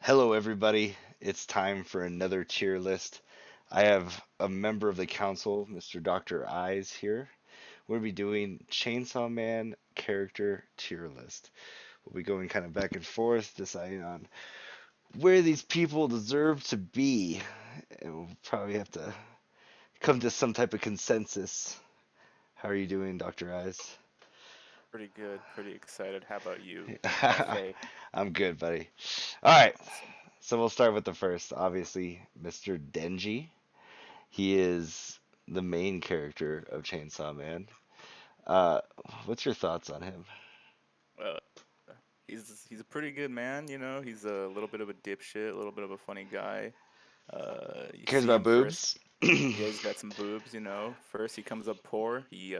Hello, everybody. It's time for another tier list. I have a member of the council, Mr. Dr. Eyes, here. We'll be doing Chainsaw Man character tier list. We'll be going kind of back and forth, deciding on where these people deserve to be. And we'll probably have to come to some type of consensus. How are you doing, Dr. Eyes? Pretty good, pretty excited. How about you, Cafe? I'm good, buddy. All right, Awesome. so we'll start with the first. Obviously, Mr. Denji. He is the main character of Chainsaw Man. Uh, what's your thoughts on him? Well, he's a pretty good man, you know. He's a little bit of a dipshit, a little bit of a funny guy. You Cares see about him first. boobs? Yeah, he's got some boobs, you know. First he comes up poor, he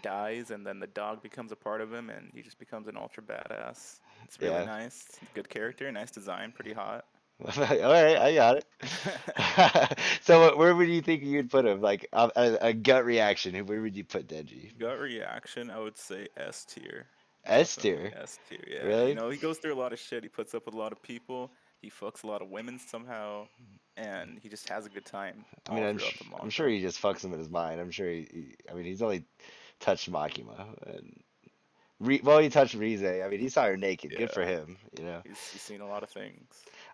dies, and then the dog becomes a part of him, and he just becomes an ultra badass. It's really Yeah. nice. Good character, nice design, pretty hot. All right, I got it. So, where would you think you'd put him? Like a gut reaction. Where would you put Denji? Gut reaction, I would say S tier. S Definitely tier. S tier. Yeah, you Really? know, he goes through a lot of shit. He puts up with a lot of people. He fucks a lot of women somehow, and he just has a good time I mean, all throughout the I'm sure manga. he just fucks him in his mind. I'm sure I mean, he's only touched Makima, and well, he touched Rize. I mean, he saw her naked. Good for Yeah, him, you know. he's seen a lot of things.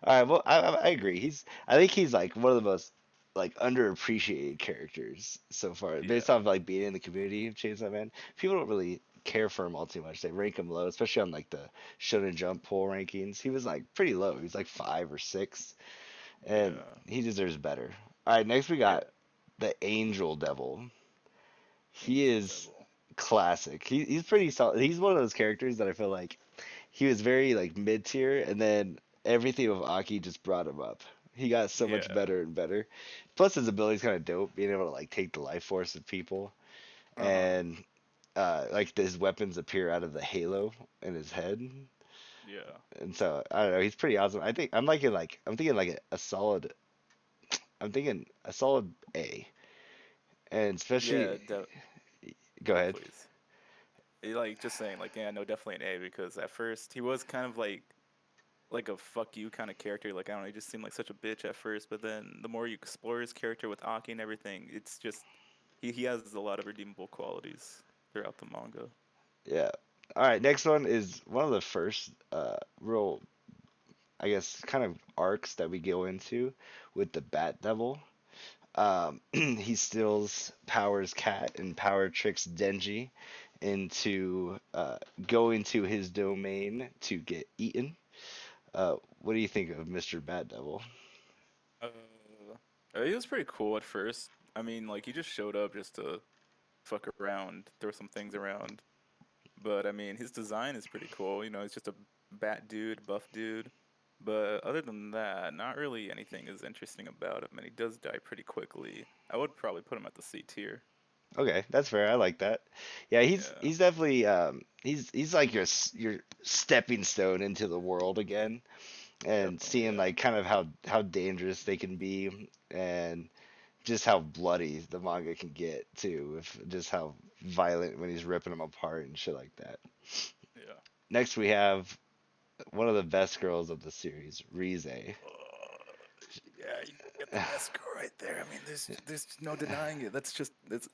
All right, well, I agree. I think he's like one of the most like underappreciated characters so far, based Yeah, off like being in the community of Chainsaw Man. People don't really care for him all too much. They rank him low, especially on like the Shonen Jump poll rankings. He was like pretty low. He was like 5 or 6, and yeah, he deserves better. All right, next we got yeah. the Angel Devil. He Angel is Devil. classic. He's pretty solid. He's one of those characters that I feel like he was very like mid tier, and then everything with Aki just brought him up. He got so much Yeah. better and better. Plus, his ability's kind of dope, being able to like take the life force of people, Uh-huh. and like his weapons appear out of the halo in his head, Yeah. and so I don't know. He's pretty awesome. I think I'm thinking like a solid. I'm thinking a solid A, and especially Yeah, de go ahead. please. Like just saying like yeah, no, definitely an A because at first he was kind of like a fuck you kind of character. Like I don't know, he just seemed like such a bitch at first, but then the more you explore his character with Aki and everything, it's just he has a lot of redeemable qualities throughout the manga. Yeah. All right. Next one is one of the first real, I guess, kind of arcs that we go into with the Bat Devil. He steals Power's cat and Power tricks Denji into going to his domain to get eaten. What do you think of Mr. Bat Devil? Uh, he was pretty cool at first. I mean, like he just showed up just to fuck around, throw some things around. But I mean, his design is pretty cool. You know, he's just a bat dude, buff dude. But other than that, not really anything is interesting about him, and he does die pretty quickly. I would probably put him at the C tier. Okay, that's fair. I like that. Yeah, Yeah, he's definitely he's like your stepping stone into the world again, and definitely. seeing Yeah, like kind of how dangerous they can be, and just how bloody the manga can get too, with just how violent when he's ripping them apart and shit like that. yeah. Next we have one of the best girls of the series, Rize. Yeah, you get the best girl right there. I mean, there's no denying it. That's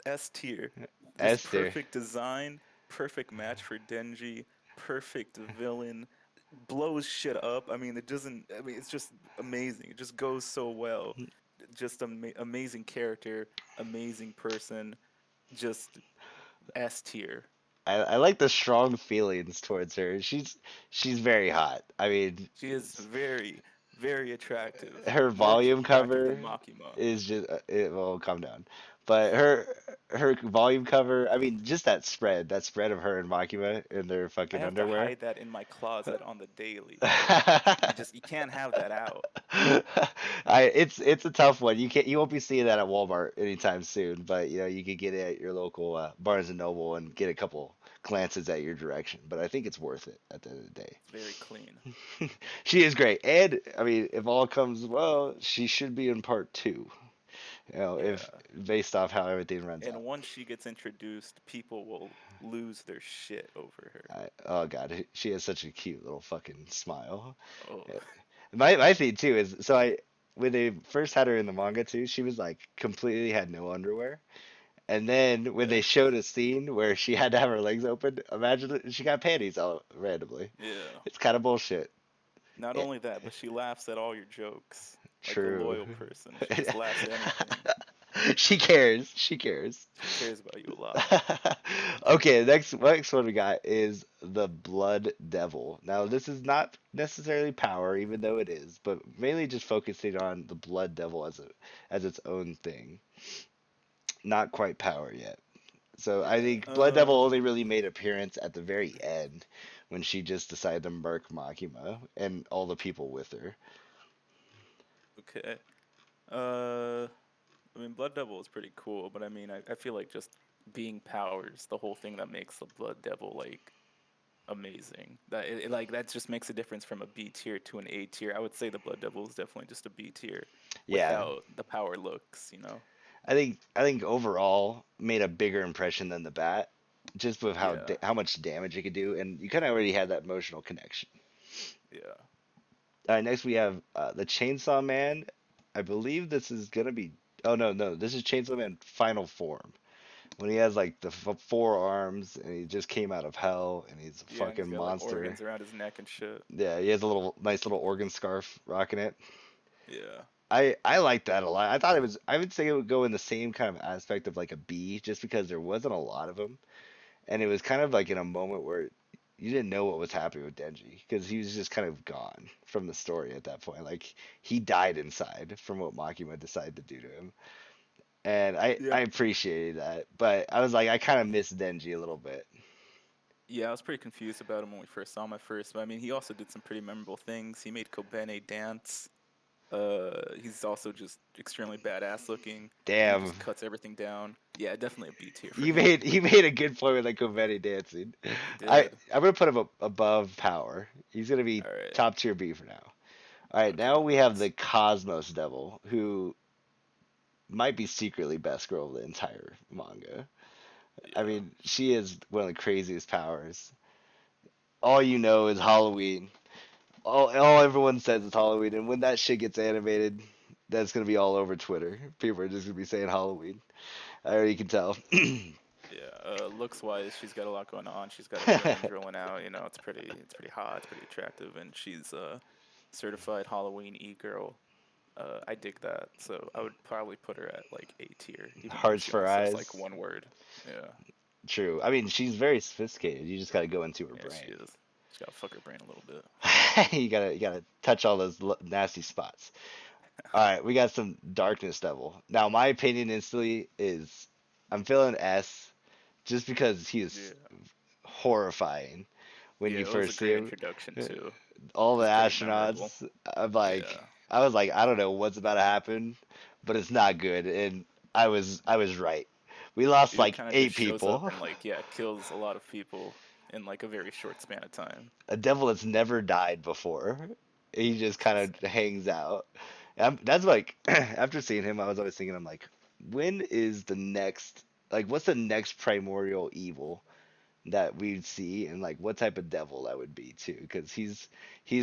S tier. Just Esther. perfect design, perfect match for Denji, perfect villain, blows shit up. I mean, it doesn't. I mean, it's just amazing. It just goes so well. Just amazing character, amazing person. Just S tier. I like the strong feelings towards her. She's very hot. I mean, She is very, very attractive. her More volume attractive cover than Makima. is just it will calm down, but her volume cover, I mean, just that spread of her and Makima in their I fucking have to underwear. hide that in my closet on the daily. You can't have that out. It's a tough one. You won't be seeing that at Walmart anytime soon, but you know you could get it at your local Barnes and Noble and get a couple glances at your direction. But I think it's worth it at the end of the day. It's very clean. She is great, and I mean, if all comes well, she should be in part two. You know, if Yeah. based off how everything runs And out. once she gets introduced, people will lose their shit over her. Oh God, she has such a cute little fucking smile. Oh, My thing too is so I when they first had her in the manga too, she was like completely had no underwear. And then when Yeah. they showed a scene where she had to have her legs open, imagine she got panties all randomly. Yeah. It's kind of bullshit. Not Yeah, only that, but she laughs at all your jokes like a true. loyal person. She just laughs at anything. She cares. She cares. She cares about you a lot. Okay, next one we got is the Blood Devil. Now, this is not necessarily power, even though it is, but mainly just focusing on the Blood Devil as its own thing. Not quite power yet. So I Yeah. think Blood Devil only really made appearance at the very end when she just decided to murk Makima and all the people with her. Okay. Uh, I mean, Blood Devil is pretty cool, but I mean, I feel like just being powers, the whole thing that makes the Blood Devil like amazing. Like that just makes a difference from a B tier to an A tier. I would say the Blood Devil is definitely just a B tier Yeah, without the power looks, you know? I think overall made a bigger impression than the bat, just with Yeah, how much damage it could do, and you kind of already had that emotional connection. yeah, Next we have the Chainsaw Man. I believe this is gonna be. Oh no, this is Chainsaw Man final form when he has like the four arms and he just came out of hell and he's a yeah. And he's fucking got like monster. organs around his neck and shit. Yeah, he has a little nice little organ scarf rocking it. Yeah, I like that a lot. I thought it was. I would say it would go in the same kind of aspect of like a B, just because there wasn't a lot of them, and it was kind of like in a moment where you didn't know what was happening with Denji because he was just kind of gone from the story at that point. Like he died inside from what Makima decided to do to him, and I yeah, appreciated that, but I was like I kind of miss Denji a little bit. yeah. I was pretty confused about him when we first saw him at first, but I mean, he also did some pretty memorable things. He made Kobene dance. He's also just extremely badass looking, and he Damn, just cuts everything down. Yeah, definitely a B tier for you him. made a good point with like Confetti dancing. He I did. I'm gonna put him above Power. He's gonna be All right. top tier B for now. All right, Okay, now we have the nice. Cosmos Devil, who might be secretly best girl of the entire manga. I Yeah. mean, she is one of the craziest powers. All you know is Halloween. All everyone says is Halloween, and when that shit gets animated, that's gonna be all over Twitter. People are just gonna be saying Halloween. I already can tell. Yeah, looks wise, she's got a lot going on. She's got her brain drilling out. You know, it's pretty hot. It's pretty attractive, and she's a certified Halloween e-girl. I dig that. So I would probably put her at like A tier, even though Hearts she for only says like eyes. one word. Yeah, True. I mean, she's very sophisticated. You just gotta go into her yeah, she brain. is. She's gotta fuck her brain a little bit. You gotta touch all those nasty spots. All right, we got some Darkness Devil. Now, my opinion instantly is I'm feeling S just because he is Yeah, horrifying when yeah, you it was a first see great him. introduction too. All It the was pretty memorable. astronauts, I'm like, Yeah, I was like, I don't know what's about to happen, but it's not good, and I was right. We lost dude like kind of just eight shows up people. and like yeah, kills a lot of people in like a very short span of time. A devil that's never died before. He just It's kind insane. of hangs out. That's like after seeing him, I was always thinking, I'm like, when is the next like what's the next primordial evil that we'd see, and like what type of devil that would be too? Because he's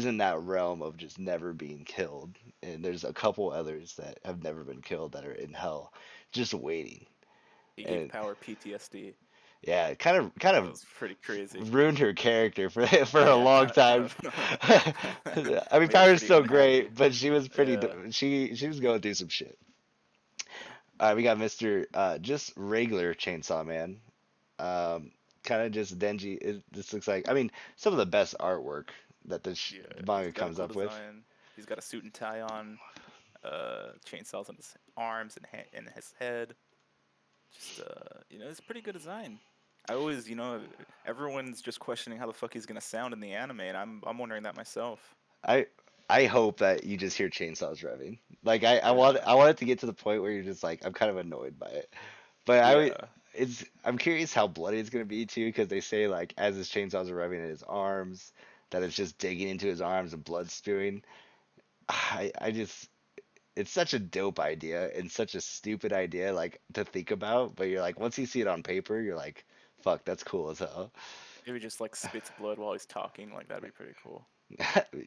in that realm of just never being killed, and there's a couple others that have never been killed that are in hell, just waiting. He gave And Power PTSD. yeah, it kind of That was pretty crazy. ruined her character for for a Yeah, long kind time. of I mean, made her Power's pretty still unhappy. great, but she was pretty. Yeah, She was going through some shit. yeah, All right, we got Mr. Just regular Chainsaw Man. Kind of just Denji. This looks like. I mean, some of the best artwork that yeah. the He's manga got a comes cool up with. design. He's got a suit and tie on. Chainsaws on his arms and and his head. Just you know, it's a pretty good design. I always, you know, everyone's just questioning how the fuck he's gonna sound in the anime, and I'm wondering that myself. I I hope that you just hear chainsaws revving. Like Yeah, I want it to get to the point where you're just like I'm kind of annoyed by it. But yeah. I'm curious how bloody it's gonna be too, because they say like as his chainsaws are revving in his arms, that it's just digging into his arms and blood spewing. I just it's such a dope idea and such a stupid idea like to think about, but you're like once you see it on paper, you're like, fuck, that's cool as hell. Maybe just like spits blood while he's talking, like that'd be pretty cool.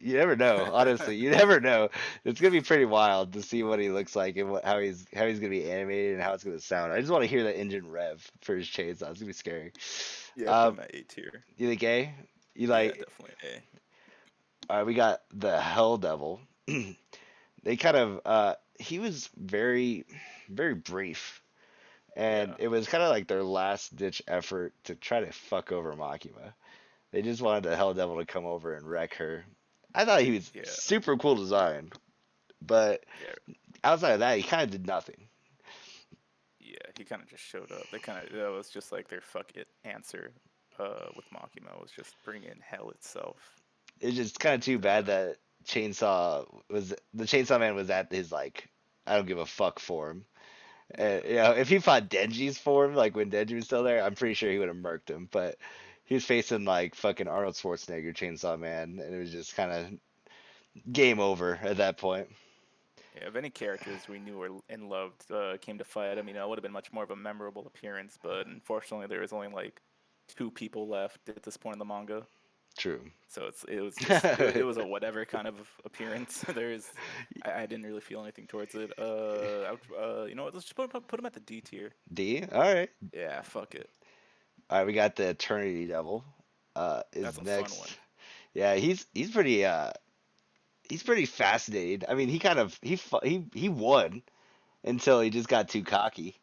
You never know, honestly. You never know. It's gonna be pretty wild to see what he looks like and how he's gonna be animated and how it's gonna sound. I just want to hear the engine rev for his chainsaw. It's gonna be scary. Yeah, put Uh, him at A tier. you think A? You Yeah, like? definitely A. All right, we got the Hell Devil. They kind of he was very brief, and Yeah, it was kind of like their last ditch effort to try to fuck over Makima. They just wanted the Hell Devil to come over and wreck her. I thought he was yeah, super cool design, but yeah, outside of that, he kind of did nothing. yeah. He kind of just showed up. They kind of that was just like their fuck it answer. With Makima was just bring in hell itself, It's just kind of and too bad that Chainsaw Man was at his like I don't give a fuck form. And, yeah, you know, if he fought Denji's form, like when Denji was still there, I'm pretty sure he would have murked him. But he was facing like fucking Arnold Schwarzenegger, Chainsaw Man, and it was just kind of game over at that point. yeah. If any characters we knew or and loved came to fight him, it would have been much more of a memorable appearance. But unfortunately, there was only like two people left at this point in the manga. True. So it was just it was a whatever kind of appearance. I didn't really feel anything towards it. You know what? Let's just put him at the D tier. D. All right. Yeah, fuck it. All right. We got the Eternity Devil. Is That's a fun next. one. Yeah, he's pretty fascinating. I mean, he kind of he won until he just got too cocky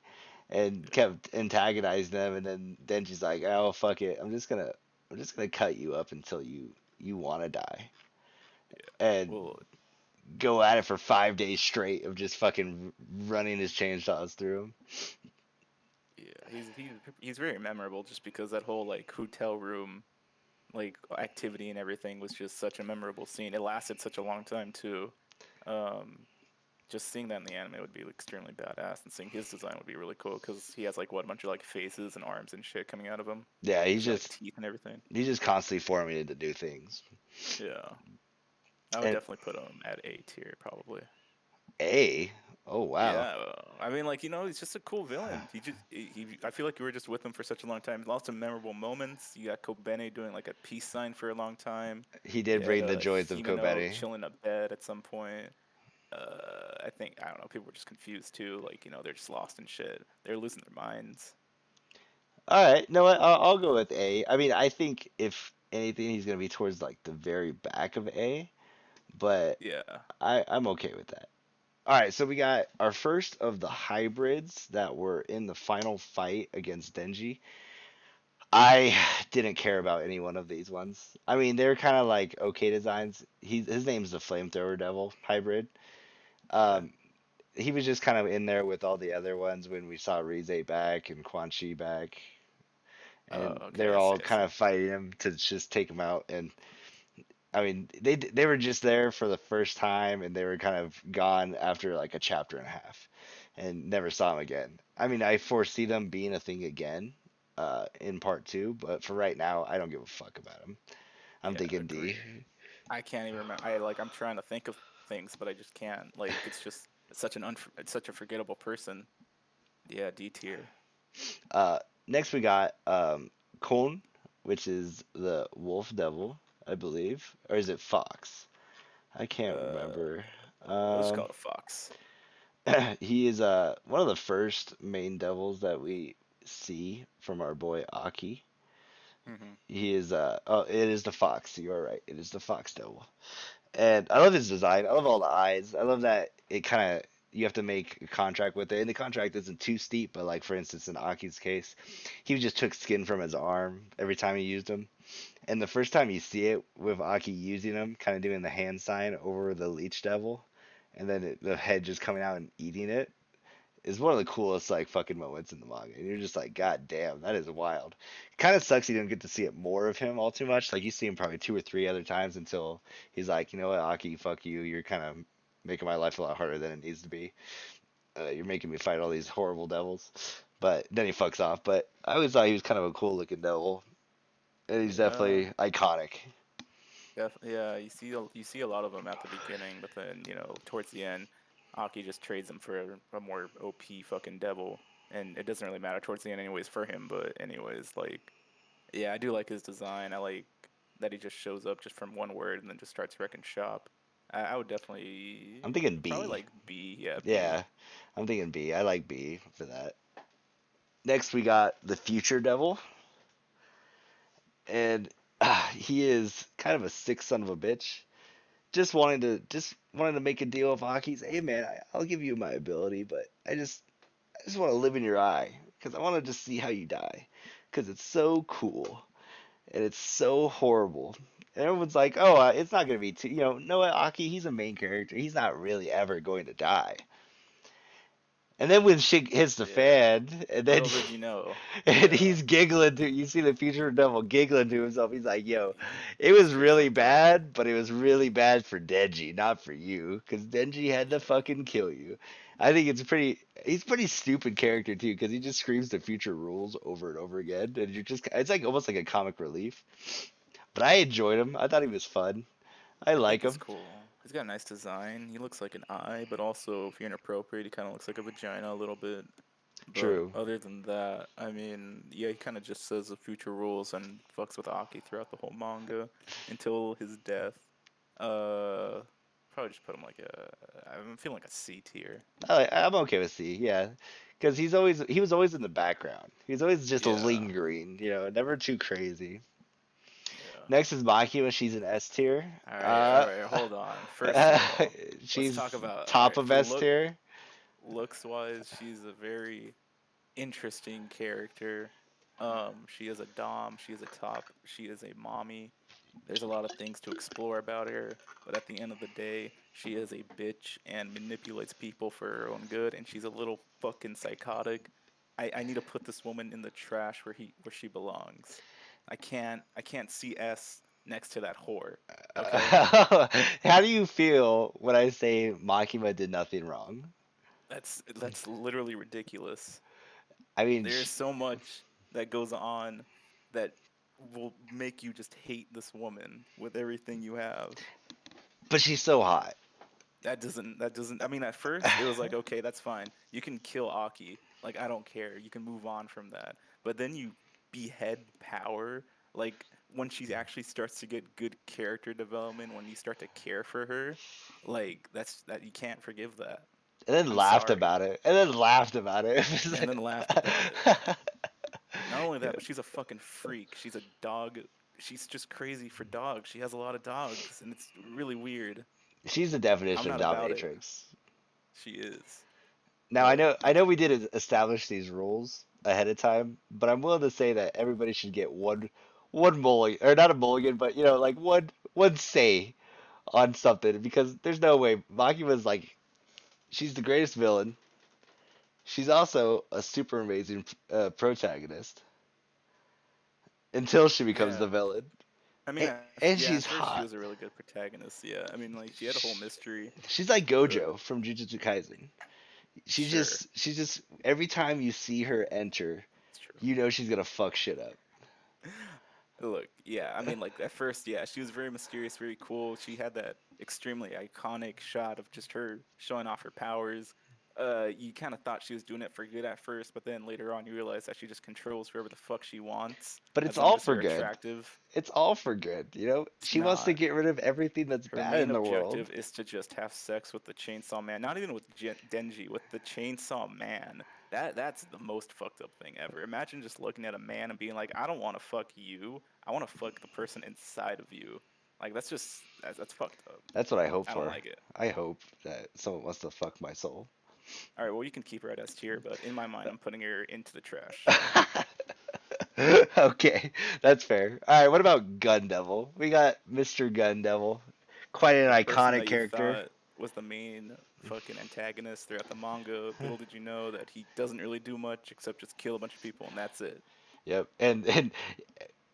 and Yeah, kept antagonizing them, and then Denji's like, "Oh fuck it, I'm just gonna cut you up until you want to die," yeah. and Well, go at it for 5 days straight of just fucking running his chainsaws through him. yeah. He's very memorable just because that whole like hotel room like activity and everything was just such a memorable scene. It lasted such a long time too. Um, just seeing that in the anime would be extremely badass, and seeing his design would be really cool because he has like what a bunch of like faces and arms and shit coming out of him. Yeah, He's got like teeth and everything. he's just constantly forming to do things. Yeah, I would And definitely put him at A tier probably. A, oh wow, Yeah, I mean, like he's just a cool villain. I feel like you were just with him for such a long time. Lots of memorable moments. You got Kobene doing like a peace sign for a long time. he You did had bring the a joys of Humano Kobeni. chilling a bed at some point. I don't know. People were just confused too. Like they're just lost in shit. They're losing their minds. All right, no, I'll go with A. I mean, I think if anything, he's gonna be towards like the very back of A, but Yeah. I'm okay with that. All right, so we got our first of the hybrids that were in the final fight against Denji. I didn't care about any one of these ones. I mean, they're kind of like okay designs. His name's the flamethrower devil hybrid. Okay. Um, he was just kind of in there with all the other ones when we saw Rize back and Quan Chi back, and Okay. they're I see. all I kind see. of fighting him to just take him out. And I mean, they were just there for the first time, and they were kind of gone after like a chapter and a half, and never saw him again. I mean, I foresee them being a thing again, in part two, but for right now, I don't give a fuck about him. I'm Yeah. thinking D. Agreed. I can't even remember. I'm trying to think of things, but I just can't. Like it's such it's such a forgettable person. Yeah. D tier. Next, we got Kon, which is the wolf devil, I believe, or is it fox? I can't Uh, remember. we'll just Um, call it a fox. he is one of the first main devils that we see from our boy Aki. Hmm. He is oh, it is the fox. You are right. It is the fox devil. And I love his design. I love all the eyes. I love that it kind of you have to make a contract with it, and the contract isn't too steep. But like for instance, in Aki's case, he just took skin from his arm every time he used him. And the first time you see it with Aki using him, kind of doing the hand sign over the leech devil, and then the head just coming out and eating it, is one of the coolest like fucking moments in the manga. And you're just like, God damn, that is wild. Kind of sucks you didn't get to see it more of him all too much. Like you see him probably two or three other times until he's like, you know what, Aki, fuck you. You're kind of making my life a lot harder than it needs to be. You're making me fight all these horrible devils. But then he fucks off. But I always thought he was kind of a cool looking devil, and he's Yeah. definitely iconic. Yeah. You see a lot of them at the beginning, but then towards the end, Aki just trades them for a more OP fucking devil, and it doesn't really matter towards the end anyways for him. But anyways, like yeah, I do like his design. I like that he just shows up just from one word and then just starts wrecking shop. I would I'm definitely thinking probably B. like B. Yeah, B. Yeah, I'm thinking B. I like B for that. Next, we got the Future Devil, and he is kind of a sick son of a bitch. Just wanting to make a deal with Aki. Say, hey man, I'll give you my ability, but I just want to live in your eye because I want to just see how you die because it's so cool and it's so horrible. And everyone's like, oh, it's not gonna be too, Noah Aki, he's a main character. He's not really ever going to die. And then when shit hits the Yeah. fan, and then Little did you know. and Yeah. he's giggling to you see the future devil giggling to himself. He's like, "Yo, it It's was pretty really fucked up. bad, but it was really bad for Denji, not for you, because Denji had to Yeah. fucking kill you." I think it's pretty. He's a pretty stupid character too, because he just screams the future rules over and over again, and you're just. It's like almost like a comic relief. But I enjoyed him. I thought he was fun. I I like think he's him. cool. He's got a nice design. He looks like an eye, but also if you're inappropriate, he kind of looks like a vagina a little bit. But True. other than that, I mean, yeah, he kind of just says the future rules and fucks with Aki throughout the whole manga until his death. Uh, Probably just put him like I'm feeling like a C tier. I'm okay with C. Yeah, because he was always in the background. He was always just Yeah, lingering. Never too crazy. yeah. Next is Makima. She's an S tier. All right, hold on. First of all, let's talk She's about, all top right, of for S tier. looks wise, she's a very interesting character. She is a dom, she is a top, she is a mommy. There's a lot of things to explore about her, but at the end of the day, she is a bitch and manipulates people for her own good, and she's a little fucking psychotic. I need to put this woman in the trash where she belongs. I can't see S next to that whore. Okay? How do you feel when I say Makima did nothing wrong? That's literally ridiculous. I mean, There's so much that goes on that will make you just hate this woman with everything you have. but she's so hot. That doesn't I mean at first it was like okay, that's fine. You can kill Aki. Like I don't care. You can move on from that. But then you behead Power like when she actually starts to get good character development, when you start to care for her, like that you can't forgive that. And then I'm laughed sorry. about it. And then laughed about it. It was And then laughed about it. like- Not only Yeah. that, but she's a fucking freak. She's a dog. She's just crazy for dogs. She has a lot of dogs, and it's really weird. She's the I'm definition of not about it. dominatrix. She is. Now I But know I know we did establish these rules ahead of time, but I'm willing to say that everybody should get one mulligan or not a mulligan, but like one say on something because there's no way Makima's like she's the greatest villain. She's also a super amazing protagonist until she becomes yeah, the villain, I mean, and, and yeah, at she's first she hot. was a really good protagonist. Yeah, I mean, like she had a whole mystery. She's like Uh, Gojo from Jujutsu Kaisen. sure, She's just every time you see her enter, it's true. you know she's gonna fuck shit up. Look, yeah, I mean, like at first, yeah, she was very mysterious, very cool. She had that extremely iconic shot of just her showing off her powers. You kind of thought she was doing it for good at first, but then later on you realize that she just controls whoever the fuck she wants, But it's as long all as for they're good. attractive. It's all for good. It's She wants to not. get rid of everything that's Her bad main in the world. objective is to just have sex with the Chainsaw Man. Not even with Denji, with the Chainsaw Man. That's the most fucked up thing ever. Imagine just looking at a man and being like, I don't want to fuck you. I want to fuck the person inside of you. Like that's fucked up. That's what I hope I don't for. like it. I hope that someone wants to fuck my soul. All right, well you can keep her at S tier, but in my mind I'm putting her into the trash. Okay, that's fair. All right, what about Gun Devil? We got Mr. Gun Devil, quite an The person iconic that you character. thought was the main fucking antagonist throughout the manga. Little did you know that he doesn't really do much except just kill a bunch of people and that's it. Yep, and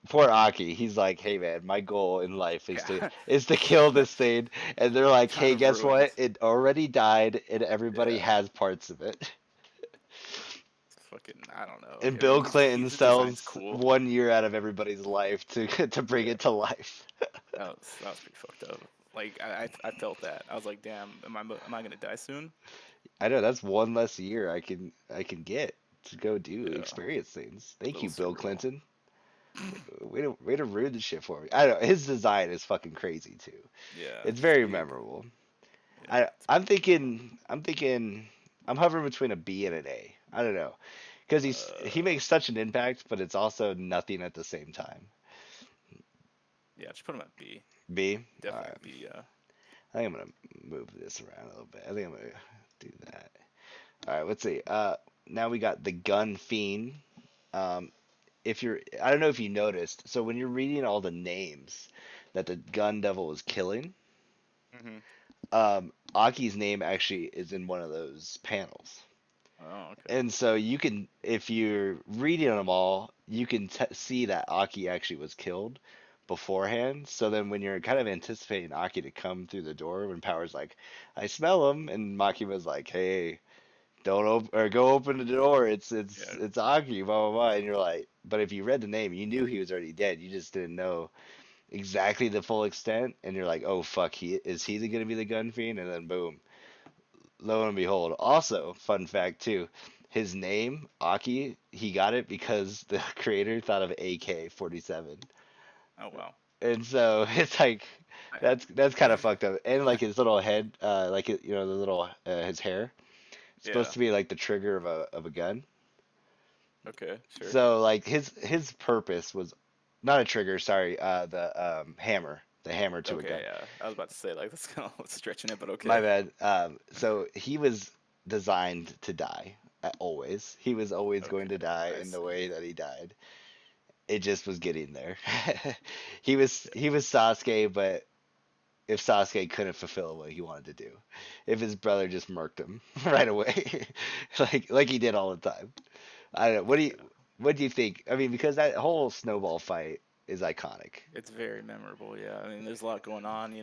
poor Aki, he's like, "Hey man, my goal in life is to Yeah. kill this thing," and they're like, Kind "Hey, of guess what? ruined. It already died, and everybody Yeah. has parts of it." It's fucking I don't know. And I mean Bill Clinton his design's sells cool. 1 year out of everybody's life to to bring Yeah. it to life. That was pretty fucked up. Like I felt that. I was like, damn, am I gonna die soon? I know that's one less year I can get to go do Yeah. experience things. A Thank little you, Bill surreal. Clinton. Way to ruin the shit for me. I don't know. His design is fucking crazy too. Yeah, It's he's very big. memorable. Yeah, it's I'm hovering between a B and an A. I don't know, because he uh makes such an impact, but it's also nothing at the same time. yeah, just put him at B. B. All Definitely right. a B. Yeah. I think I'm gonna move this around a little bit. I think I'm gonna do that. All right. Let's see. Now we got the gun fiend. Um, if you're, I don't know if you noticed. So when you're reading all the names that the gun devil was killing, Mhm. Aki's name actually is in one of those panels. Oh, okay. And so you can, if you're reading them all, you can see that Aki actually was killed beforehand. So then when you're kind of anticipating Aki to come through the door, when Power's like, I smell him, and Makima's like, hey, don't open or go open the door. Yeah. It's Aki, blah blah blah. And you're like, but if you read the name, you knew he was already dead. You just didn't know exactly the full extent. And you're like, oh fuck, he gonna be the gun fiend? And then boom, lo and behold. Also, fun fact too, his name Aki, he got it because the creator thought of AK-47, Oh wow. and so it's like I, that's kind of fucked up. And like his little head, like the little his hair, supposed yeah. to be like the trigger of a gun. Okay. Sure. So like his purpose was not a trigger, sorry, the hammer to a Okay. gun. Yeah. I was about to say like that's kind of stretching it, but My okay. bad. So he was designed to die always. He was always going to Okay. die I in the see. way that he died. It just was getting there. He Yeah. was Sasuke, but if Sasuke couldn't fulfill what he wanted to do, if his brother just murked him right away, like he did all the time. I don't know. Yeah. What do you think? I mean, because that whole snowball fight is iconic. It's very memorable, yeah. I mean, there's a lot going on,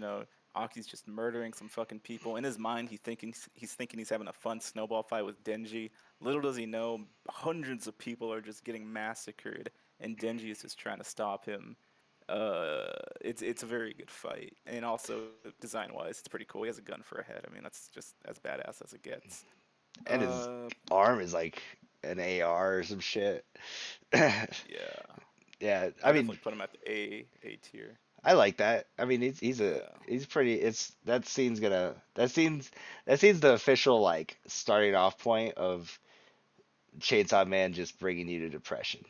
Aki's just murdering some fucking people. In his mind, he's thinking he's having a fun snowball fight with Denji. Little does he know, hundreds of people are just getting massacred, and Denji is just trying to stop him. It's a very good fight, and also design-wise, it's pretty cool. He has a gun for a head. I mean, that's just as badass as it gets. And his Uh, arm is like an AR or some shit. yeah, Yeah, I I mean, definitely put him at the A tier. I like that. I mean, Yeah, he's pretty. It's that scene's the official like starting off point of Chainsaw Man just bringing you to depression.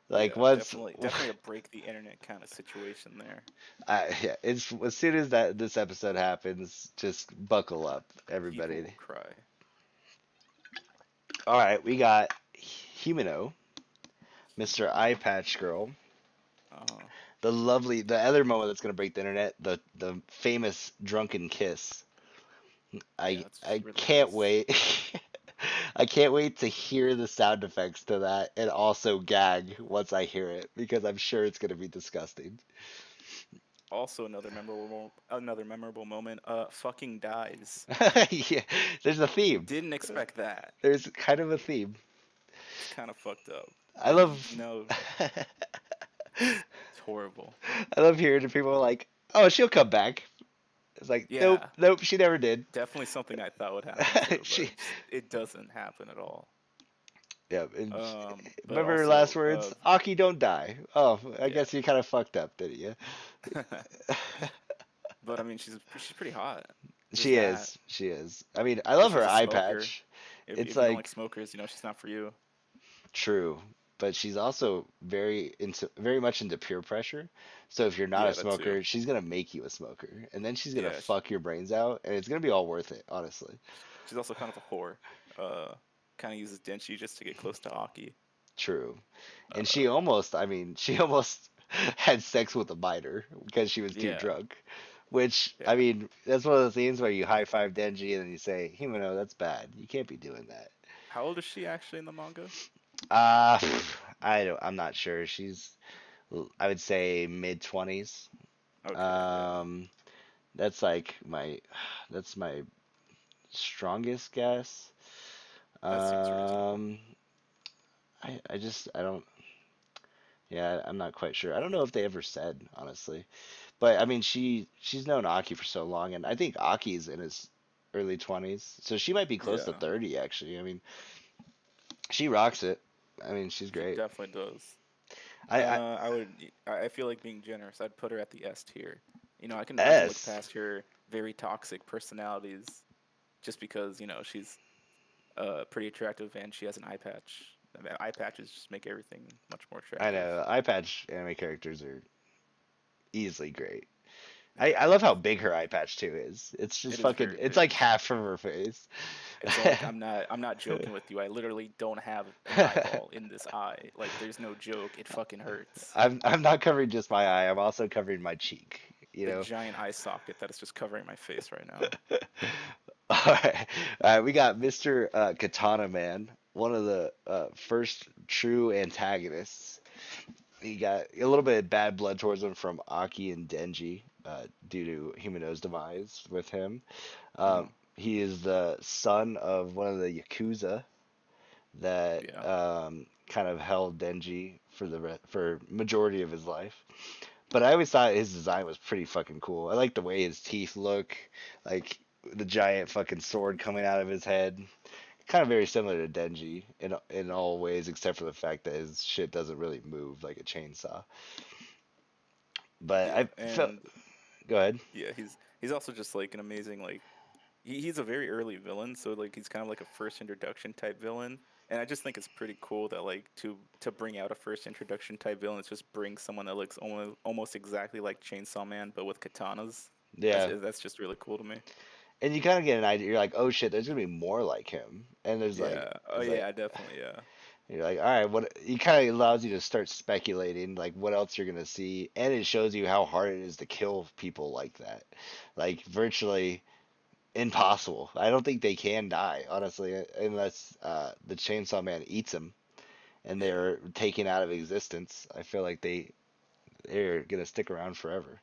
Like yeah, once, definitely a break the internet kind of situation there. yeah, it's as soon as that this episode happens, just buckle up, People everybody. will cry. All right, we got Humano, Mr. Eye Patch Girl, Uh, the other moment that's gonna break the internet, the famous drunken kiss. yeah, it's I really can't nice. wait. I can't wait to hear the sound effects to that and also gag once I hear it because I'm sure it's gonna be disgusting. Also, another memorable moment. Fucking dies. Yeah, there's a theme. Didn't expect that. There's kind of a theme. It's kind of fucked up, I and love it's horrible. I love hearing people like, "Oh, she'll come back." It's like, "Nope, Yeah, nope, she never did." definitely something I thought would happen too, but She it doesn't happen at all. Yeah, and But remember her last also, words? Aki, don't die. Oh, I yeah. guess you kind of fucked up, didn't you? But I mean, she's pretty hot. There's She that. is. She is. I mean, I But love her she's a eye smoker. patch. It's If you don't like like smokers, she's not for you. true, but she's also very much into peer pressure. So if you're not a Yeah, that too. smoker, she's gonna make you a smoker, and then she's gonna Yeah, fuck your brains out, and it's gonna be all worth it, honestly. she's also kind of a whore. Uh, kind of uses Denchi just to get close to Aki. True. And Uh, I mean, she almost had sex with a miner because she was too yeah, drunk. Which, I yeah. mean, that's one of those scenes where you high five Denji and then you say, Himeno, that's bad. You can't be doing that. How old is she actually in the manga? Uh, I'm not sure. I would say mid 20s. Okay, yeah, Um, that's like that's my strongest guess. that seems reasonable. Um, I don't, yeah, I'm not quite sure. I don't know if they ever said, honestly. But I mean, she's known Aki for so long, and I think Aki's in his early 20s, so she might be close to Yeah, 30 actually. I mean, she rocks it. I mean, she's she great. definitely does. I I feel like being generous. I'd put her at the S tier. I can look S. past her very toxic personalities just because she's pretty attractive and she has an eye patch. I mean, eye patches just make everything much more I attractive. know eye patch anime characters are easily great. I Yeah, love how big her eye patch too is. It's just it is fucking. very It's big. like half of her face. It's like I'm not joking with you. I literally don't have an eyeball in this eye. Like there's no joke. It fucking hurts. I'm not covering just my eye. I'm also covering my cheek. You The know. giant eye socket that is just covering my face right now. All right, we got Mr. Katana Man, one of the first true antagonists. He got a little bit of bad blood towards him from Aki and Denji due to Himeno's demise with him. Hmm. He is the son of one of the Yakuza that Yeah. kind of held Denji for for majority of his life. But I always thought his design was pretty fucking cool. I like the way his teeth look, like the giant fucking sword coming out of his head. Kind of very similar to Denji in all ways, except for the fact that his shit doesn't really move like a chainsaw. But Yeah. I felt. And Go ahead. yeah, he's also just like an amazing like he's a very early villain, so like he's kind of like a first introduction type villain. And I just think it's pretty cool that like to bring out a first introduction type villain, it's just bring someone that looks almost exactly like Chainsaw Man but with katanas. Yeah, That's just really cool to me. and you kind of get an idea. You're like, oh shit, there's gonna be more like him, and Yeah. Oh there's like, yeah, definitely. Yeah. you're like, all right, what? It kind of allows you to start speculating, like what else you're gonna see, and it shows you how hard it is to kill people like that, like virtually impossible. I don't think they can die, honestly, unless the Chainsaw Man eats them and Yeah. they're taken out of existence. I feel like they're gonna stick around forever.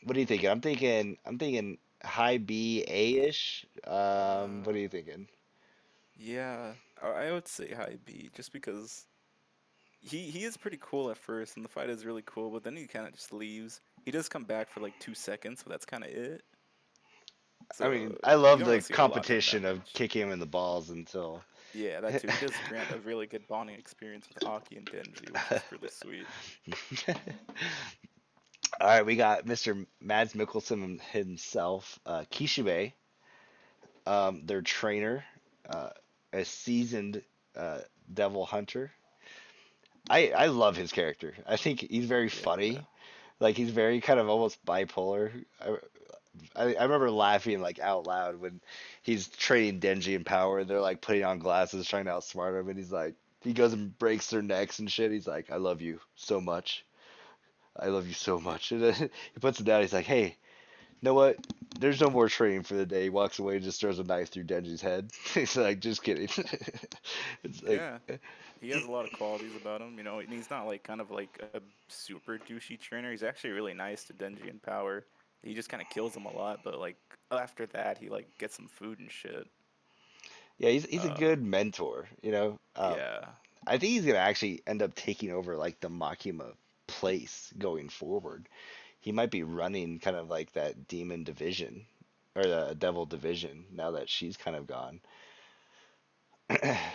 What are you thinking? I'm thinking high B A-ish. What are Uh, you thinking? yeah. I would say high B just because he is pretty cool at first and the fight is really cool, but then he kind of just leaves. He does come back for like 2 seconds, but that's kind of it. I So mean, I you love don't the really see a whole lot from that competition of much. kicking him in the balls until. Yeah, that too. He does grant a really good bonding experience with Aki and Denji, which is really sweet. All right, we got Mr. Mads Mikkelsen himself, Kishibe, their trainer, uh, a seasoned uh, devil hunter. I love his character. I think he's very Yeah. funny. Like he's very kind of almost bipolar. I remember laughing like out loud when he's training Denji in power. They're like putting on glasses, trying to outsmart him, and he's like, he goes and breaks their necks and shit. He's like, "I love you so much. I love you so Yeah. much." And then he puts it down. He's like, "Hey, you know what? There's no more training for the day." He walks away and just throws a knife through Denji's head. He's like, "Just kidding." It's like, Yeah. He has a lot of qualities about him, and he's not like kind of like a super douchey trainer. He's actually really nice to Denji in power. He just kind of kills him a lot, but like after that, he like gets some food and shit. yeah, he's a good Um, mentor. You know, yeah. I think he's gonna actually end up taking over like the Makima place going forward. He might be running kind of like that demon division or the devil division now that she's kind of gone.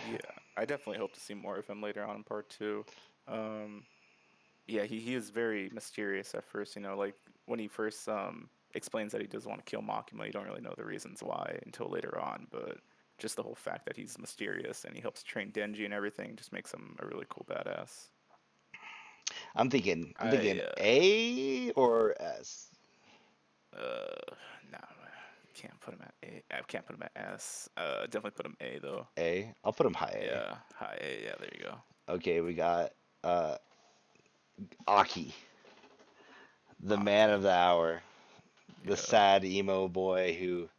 Yeah, I definitely hope to see more of him later on in part two. Um, yeah, he is very mysterious at first. Like when he first explains that he does want to kill Makima, you don't really know the reasons why until later on. But just the whole fact that he's mysterious and he helps train Denji and everything just makes him a really cool badass. I'm thinking I A or S. no, can't put him at A. I can't put him at S. Definitely put him A though. A. I'll put him high A. Yeah, high A. Yeah, there you go. Okay, we got uh Aki, the man Aki. of the hour, the Yeah, sad emo boy who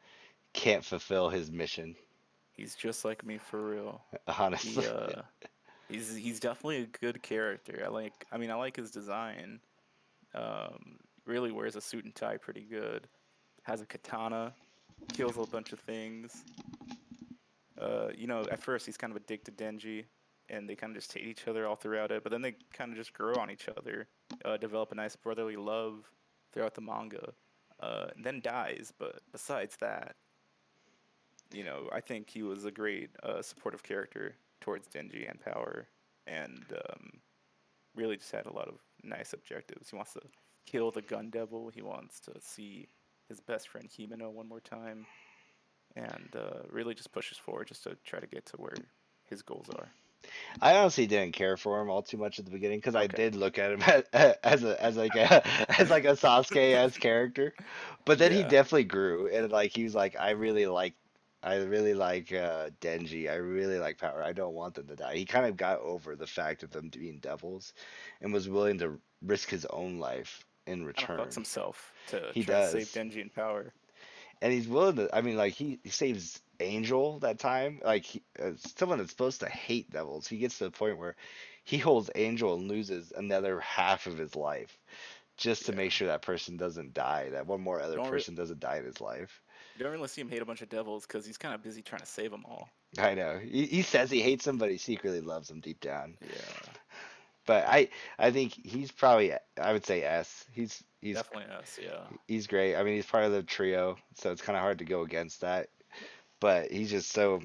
can't fulfill his mission. he's just like me for real. Honestly, He he's definitely a good character. I like his design. Really wears a suit and tie pretty good. Has a katana, kills a bunch of things. At first he's kind of addicted to Denji, and they kind of just hate each other all throughout it. But then they kind of just grow on each other, develop a nice brotherly love throughout the manga, and then dies. But besides that, I think he was a great supportive character towards Denji and Power, and really just had a lot of nice objectives. He wants to kill the gun devil. He wants to see his best friend Himeno one more time, and really just pushes forward just to try to get to where his goals are. I honestly didn't care for him all too much at the beginning because I Okay. did look at him as like a as like a Sasuke as character, but then he Yeah. definitely grew and like he was like I really like Denji. I really like Power. I don't want them to die. He kind of got over the fact of them being devils and was willing to risk his own life in Kind of fucks return. himself to He try to save does. Denji in power. And he's willing to. I mean, like he saves Angel that time. Like someone that's supposed to hate devils, he gets to the point where he holds Angel and loses another half of his life just to Yeah. make sure that person doesn't die. That one more other Don't re- person doesn't die in his life. you don't really see him hate a bunch of devils because he's kind of busy trying to save them all. I know. He says he hates them, but he secretly loves them deep down. Yeah. But I think he's probably I would say S. Definitely us. Yeah. He's great. I mean, he's part of the trio, so it's kind of hard to go against that. But he's just so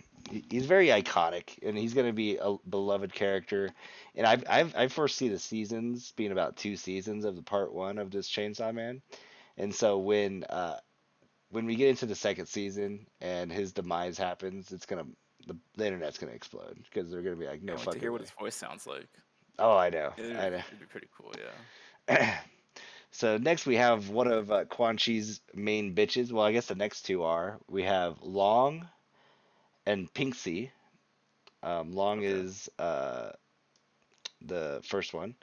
he's very iconic, and he's going to be a beloved character. And I foresee the seasons being about 2 seasons of the part one of this Chainsaw Man. And so when we get into the second season and his demise happens, it's gonna the internet's gonna explode because they're gonna be like, no Can't wait to hear fucking what way. his voice sounds like. Oh, I know, I It'd be pretty cool. Yeah. know. So next we have one of Quan Chi's main bitches. Well, I guess the next two are we have Long and Pinksy. Long Okay. is the first one.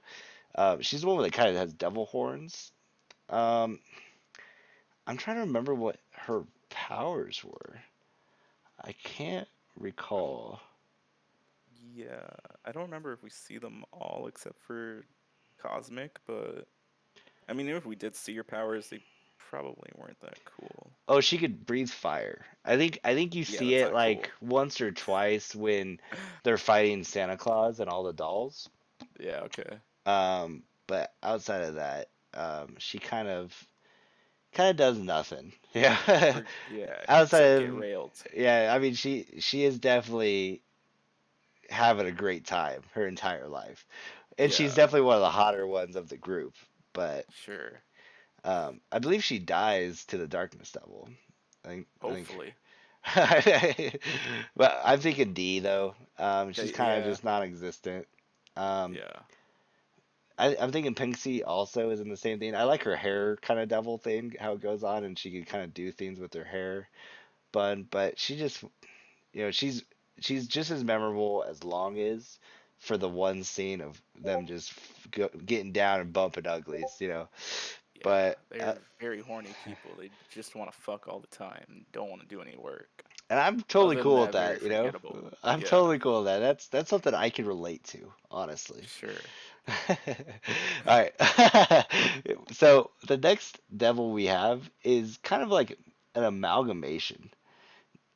She's the one that kind of has devil horns. Um, I'm trying to remember what her powers were. I can't Um. recall. Yeah. I don't remember if we see them all except for Cosmic, but I mean, even if we did see your powers, they probably weren't that cool. Oh, she could breathe fire. I think you Yeah, see that's it not like cool. once or twice when they're fighting Santa Claus and all the dolls. Yeah. Okay. But outside of that, she kind of does nothing. Yeah. Yeah. Outside Except get of railed. yeah, I mean she is definitely having a great time her entire life. And she's Yeah. definitely one of the hotter ones of the group. But Sure. I believe she dies to the darkness devil. I think Hopefully. but I'm thinking D though. She's kind of Yeah. just non-existent. Um, Yeah. I'm thinking Pinksy also is in the same thing. I like her hair kind of devil thing, how it goes on, and she can kind of do things with her hair bun. But she just, she's just as memorable as Long is for the one scene of them just getting down and bumping uglies. Yeah. But They're very horny people. They just want to fuck all the time and don't want to do any work. and I'm totally Other than cool with that, very that. forgettable. I'm Yeah. totally cool with that. That's something I can relate to, honestly. Sure. All right. So the next devil we have is kind of like an amalgamation.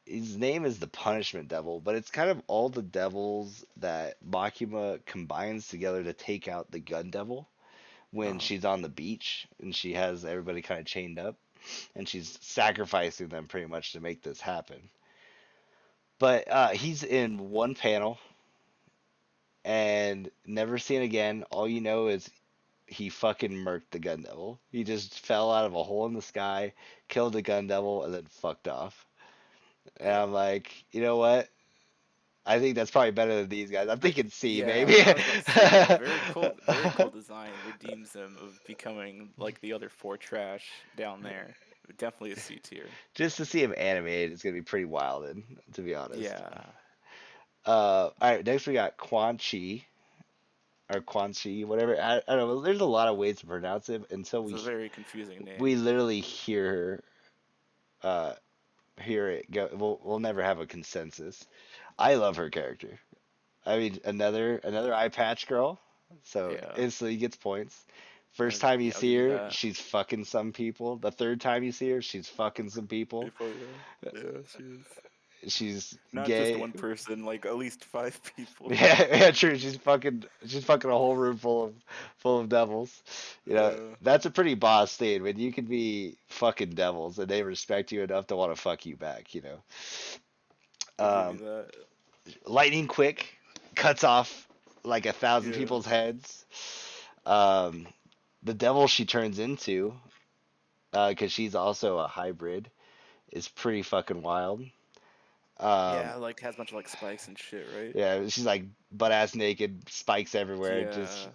His name is the Punishment Devil, but it's kind of all the devils that Makima combines together to take out the Gun Devil when Uh-huh. she's on the beach and she has everybody kind of chained up and she's sacrificing them pretty much to make this happen. But he's in one panel and never seen again. All you know is he fucking murked the gun devil. He just fell out of a hole in the sky, killed the gun devil, and then fucked off. And I'm Yeah. like, you know what? I think that's probably better than these guys. I'm thinking C, maybe. Yeah, I was about to say, yeah, very cool design redeems them of becoming like the other four trash down there. Definitely a C tier. Just to see him animated is gonna be pretty wild, to be honest. Yeah, All right, next we got Quan Chi or Quan Chi, whatever. I don't know. There's a lot of ways to pronounce it until it's we a very confusing we name. literally uh hear it go. We'll never have a consensus. I love her character. I mean, another eye patch girl, so Yeah, instantly gets points. First time you yeah, I'll see give you her, that. she's fucking some people. The third time you see her, she's fucking some people. People, yeah, yeah, she is She's not just gay. one person, like at least five people. Yeah, yeah, true. She's fucking a whole room full of devils. Yeah, That's a pretty boss thing when you can be fucking devils and they respect you enough to want to fuck you back. I'll give you Um, that. lightning quick, cuts off like 1,000 Yeah, people's heads. Um, the devil she turns into, because she's also a hybrid, is pretty fucking wild. Um, Yeah, like has a bunch of like spikes and shit, right? yeah, she's like butt ass naked, spikes everywhere. Just Yeah,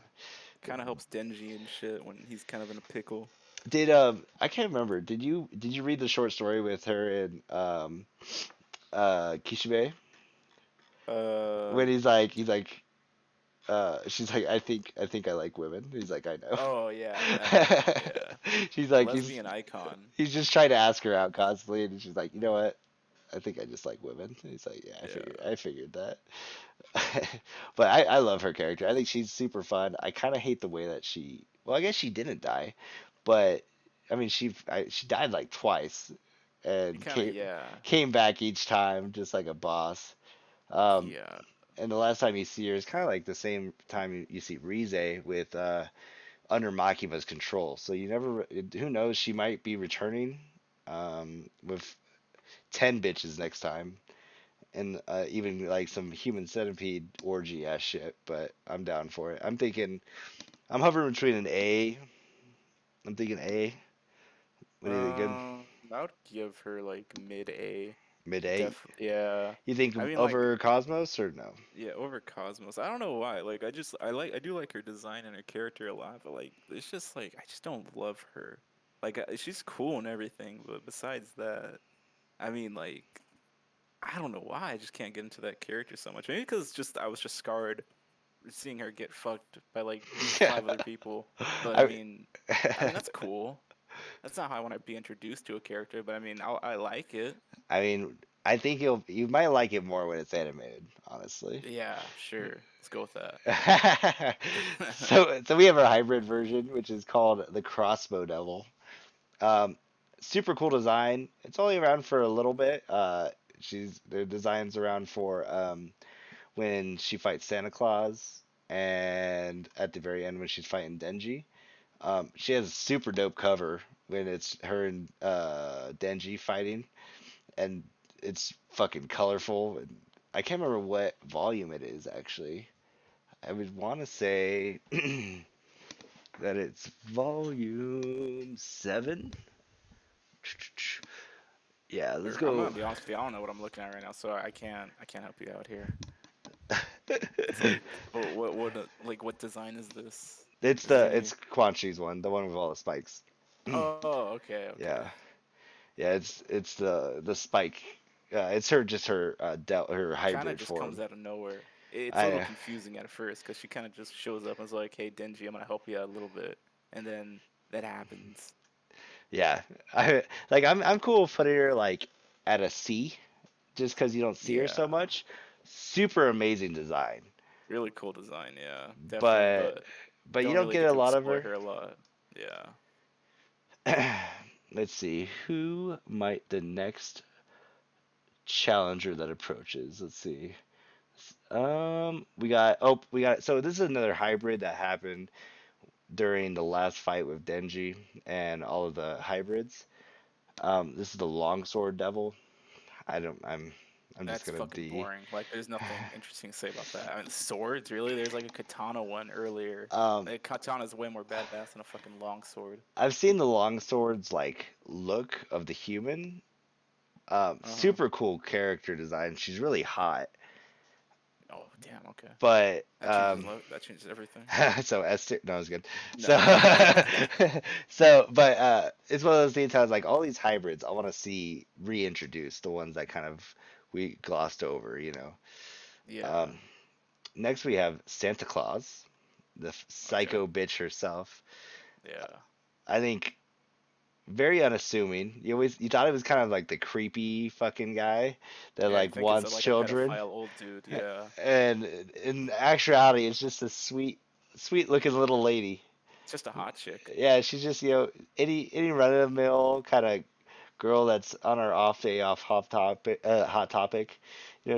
kind of helps Denji and shit when he's kind of in a pickle. did I can't remember. Did you read the short story with her and Kishibe Uh, when he's like she's like I think I like women. He's like I know. oh yeah, that one. Yeah, She's like lesbian icon. he's just trying to ask her out constantly, and she's like, you know what? I think I just like women. And he's like, yeah, Yeah, I figured that. But I love her character. I think she's super fun. I kind of hate the way that well, I guess she didn't die, but I mean, she died like twice you and kind of yeah, came back each time just like a boss. Um, yeah. and the last time you see her is kind of like the same time you see Rize with under Makima's control. So you never, who knows, she might be returning with 10 bitches next time and even like some human centipede orgy ass shit, but I'm down for it. I'm hovering between an A. I'm thinking A. What do you think? Good I would give her like mid A. mid A. Def, yeah. You think I mean, like, over Cosmos or no? yeah, over Cosmos. I don't know why. Like, I do like her design and her character a lot, but like, it's just like I just don't love her. Like, she's cool and everything, but besides that, I mean, like, I don't know why I just can't get into that character so much. Maybe because just I was just scarred seeing her get fucked by like Yeah. five other people. But I, I mean that's cool. That's not how I want to be introduced to a character, but I mean I like it. I mean, I think you might like it more when it's animated, honestly. Yeah, sure. Let's go with that. So we have our hybrid version, which is called the Crossbow Devil. Um, Super cool design. It's only around for a little bit. The design's around for when she fights Santa Claus, and at the very end when she's fighting Denji. She has a super dope cover when it's her and Denji fighting, and it's fucking colorful. And I can't remember what volume it is actually. I would want to say that it's volume 7. Yeah, let's Or I'm go. gonna be honest with you, I don't know what I'm looking at right now, so I can't help you out here. It's like like what design is this? It's Is there it's any? Quan Chi's one, the one with all the spikes. Oh, okay, okay. Yeah, yeah, it's the spike. It's her just her her It kind of hybrid just comes form. out of nowhere. It's a little I confusing at first because she kind of just shows up and is like, "Hey, Denji, I'm gonna help you out a little bit," and then that happens. Yeah, I like I'm cool with putting her like at a C just because you don't see her so Yeah, much. Super amazing design, really cool design. Yeah, definitely, but but but you don't don't really get get a to lot of explore her. her a lot. Yeah. Let's see who might the next challenger that approaches. Let's see. We got so this is another hybrid that happened during the last fight with Denji and all of the hybrids. This is the Longsword Devil. I'm just That's gonna fucking D. boring. Like, there's nothing interesting to say about that. I mean, swords, really? There's like a katana one earlier. Um, A katana's way more badass than a fucking long sword. I've seen the Longsword's like look of the human. Uh-huh. Super cool character design. She's really hot, Oh, damn, okay. but That changes everything. so S tier. No, it's good. So, No. but it's one of those things. I was like, all these hybrids, I want to see reintroduced, the ones that kind of we glossed over, you know. Yeah. Um, Next we have Santa Claus, the Okay. psycho bitch herself. Yeah. I think very unassuming. You thought it was kind of like the creepy fucking guy that Yeah, I like think it's wants like a children, pedophile old dude. Yeah. and in actuality, it's just a sweet looking little lady. It's just a hot chick. Yeah, she's just any run of the mill kind of girl that's on her off day off hot topic.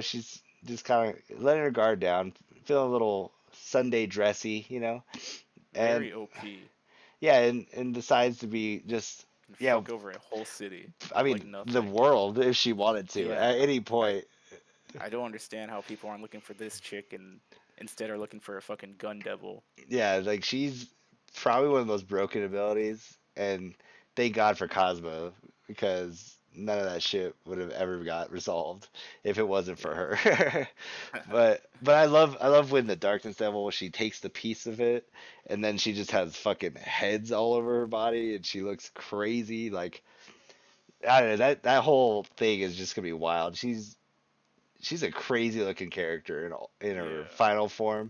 She's just kind of letting her guard down, feeling a little Sunday dressy, and Very OP. yeah, and decides to be just Can yeah, fuck over a whole city I with like mean the nothing. world if she wanted to Yeah. at any I point. I don't understand how people aren't looking for this chick and instead are looking for a fucking gun devil. Yeah, like probably one of the most broken abilities, and thank God for Cosmo because none of that shit would have ever got resolved if it wasn't for Yeah. her. But I love when the Darkness Devil she takes the piece of it and then she just has fucking heads all over her body and she looks crazy. Like I don't know that whole thing is just gonna be wild. She's a crazy looking character in her Yeah. final form,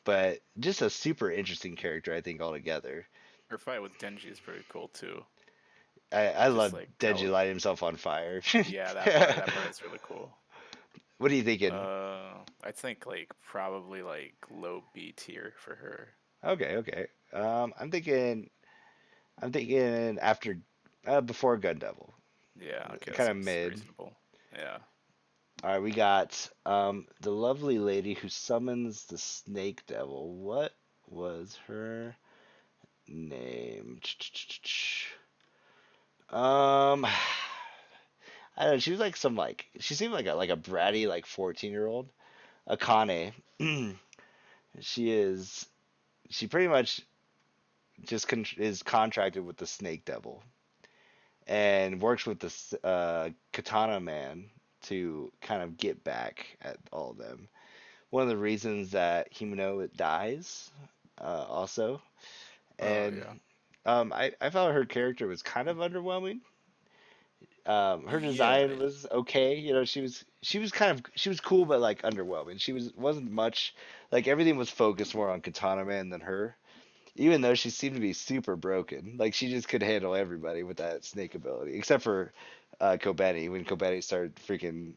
but just a super interesting character I think altogether. Her fight with Denji is pretty cool too. I Just love like Denji how, lighting himself on fire. yeah, that part is really cool. What are you thinking? I think like probably like low B tier for her. Okay, okay. I'm thinking after before Gun Devil. Yeah, okay, that Kind of seems mid. reasonable. Yeah. All right, we got the lovely lady who summons the Snake Devil. What was her name? Um, I don't know. She was like some like she seemed like a bratty like 14-year-old. Akane. She is she pretty much just is contracted with the Snake Devil and works with the Katana Man to kind of get back at all of them. One of the reasons that Humano dies, also, Oh and yeah. I felt her character was kind of underwhelming. Her Yeah. design was okay. You know, she was cool, but like underwhelming. Wasn't much like everything was focused more on Katana Man than her. Even though she seemed to be super broken, like she just could handle everybody with that snake ability, except for Kobeni. When Kobeni started freaking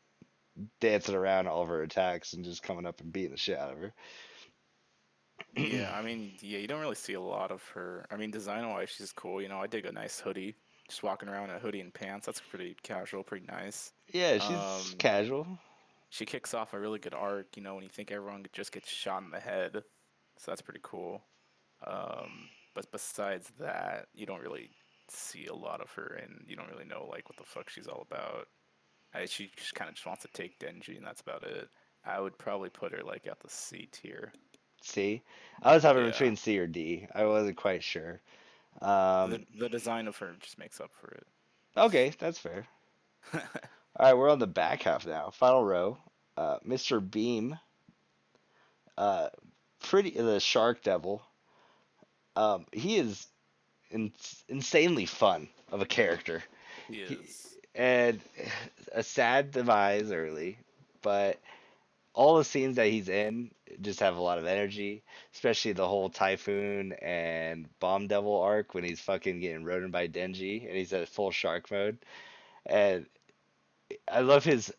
dancing around all of her attacks and just coming up and beating the shit out of her. Yeah, I mean, yeah, you don't really see a lot of her. I mean, design-wise, she's cool. I dig a nice hoodie. Just walking around in a hoodie and pants, that's pretty casual, pretty nice. Yeah, she's Um, casual. she kicks off a really good arc, when you think everyone just gets shot in the head. So that's pretty cool. But besides that, you don't really see a lot of her, and you don't really know like what the fuck she's all about. She just kind of just wants to take Denji, and that's about it. I would probably put her like at the C tier. C. I was having Yeah, between C or D. I wasn't quite sure. the design of her just makes up for Okay, that's fair. it. All right, we're on the back half now. Final row. Mr. Beam, uh, pretty the Shark Devil. He is insanely fun of a character. He He, is. and a sad demise early, but all the scenes that he's in just have a lot of energy, especially the whole Typhoon and Bomb Devil arc when he's fucking getting rodent by Denji and he's at full shark mode. And I love his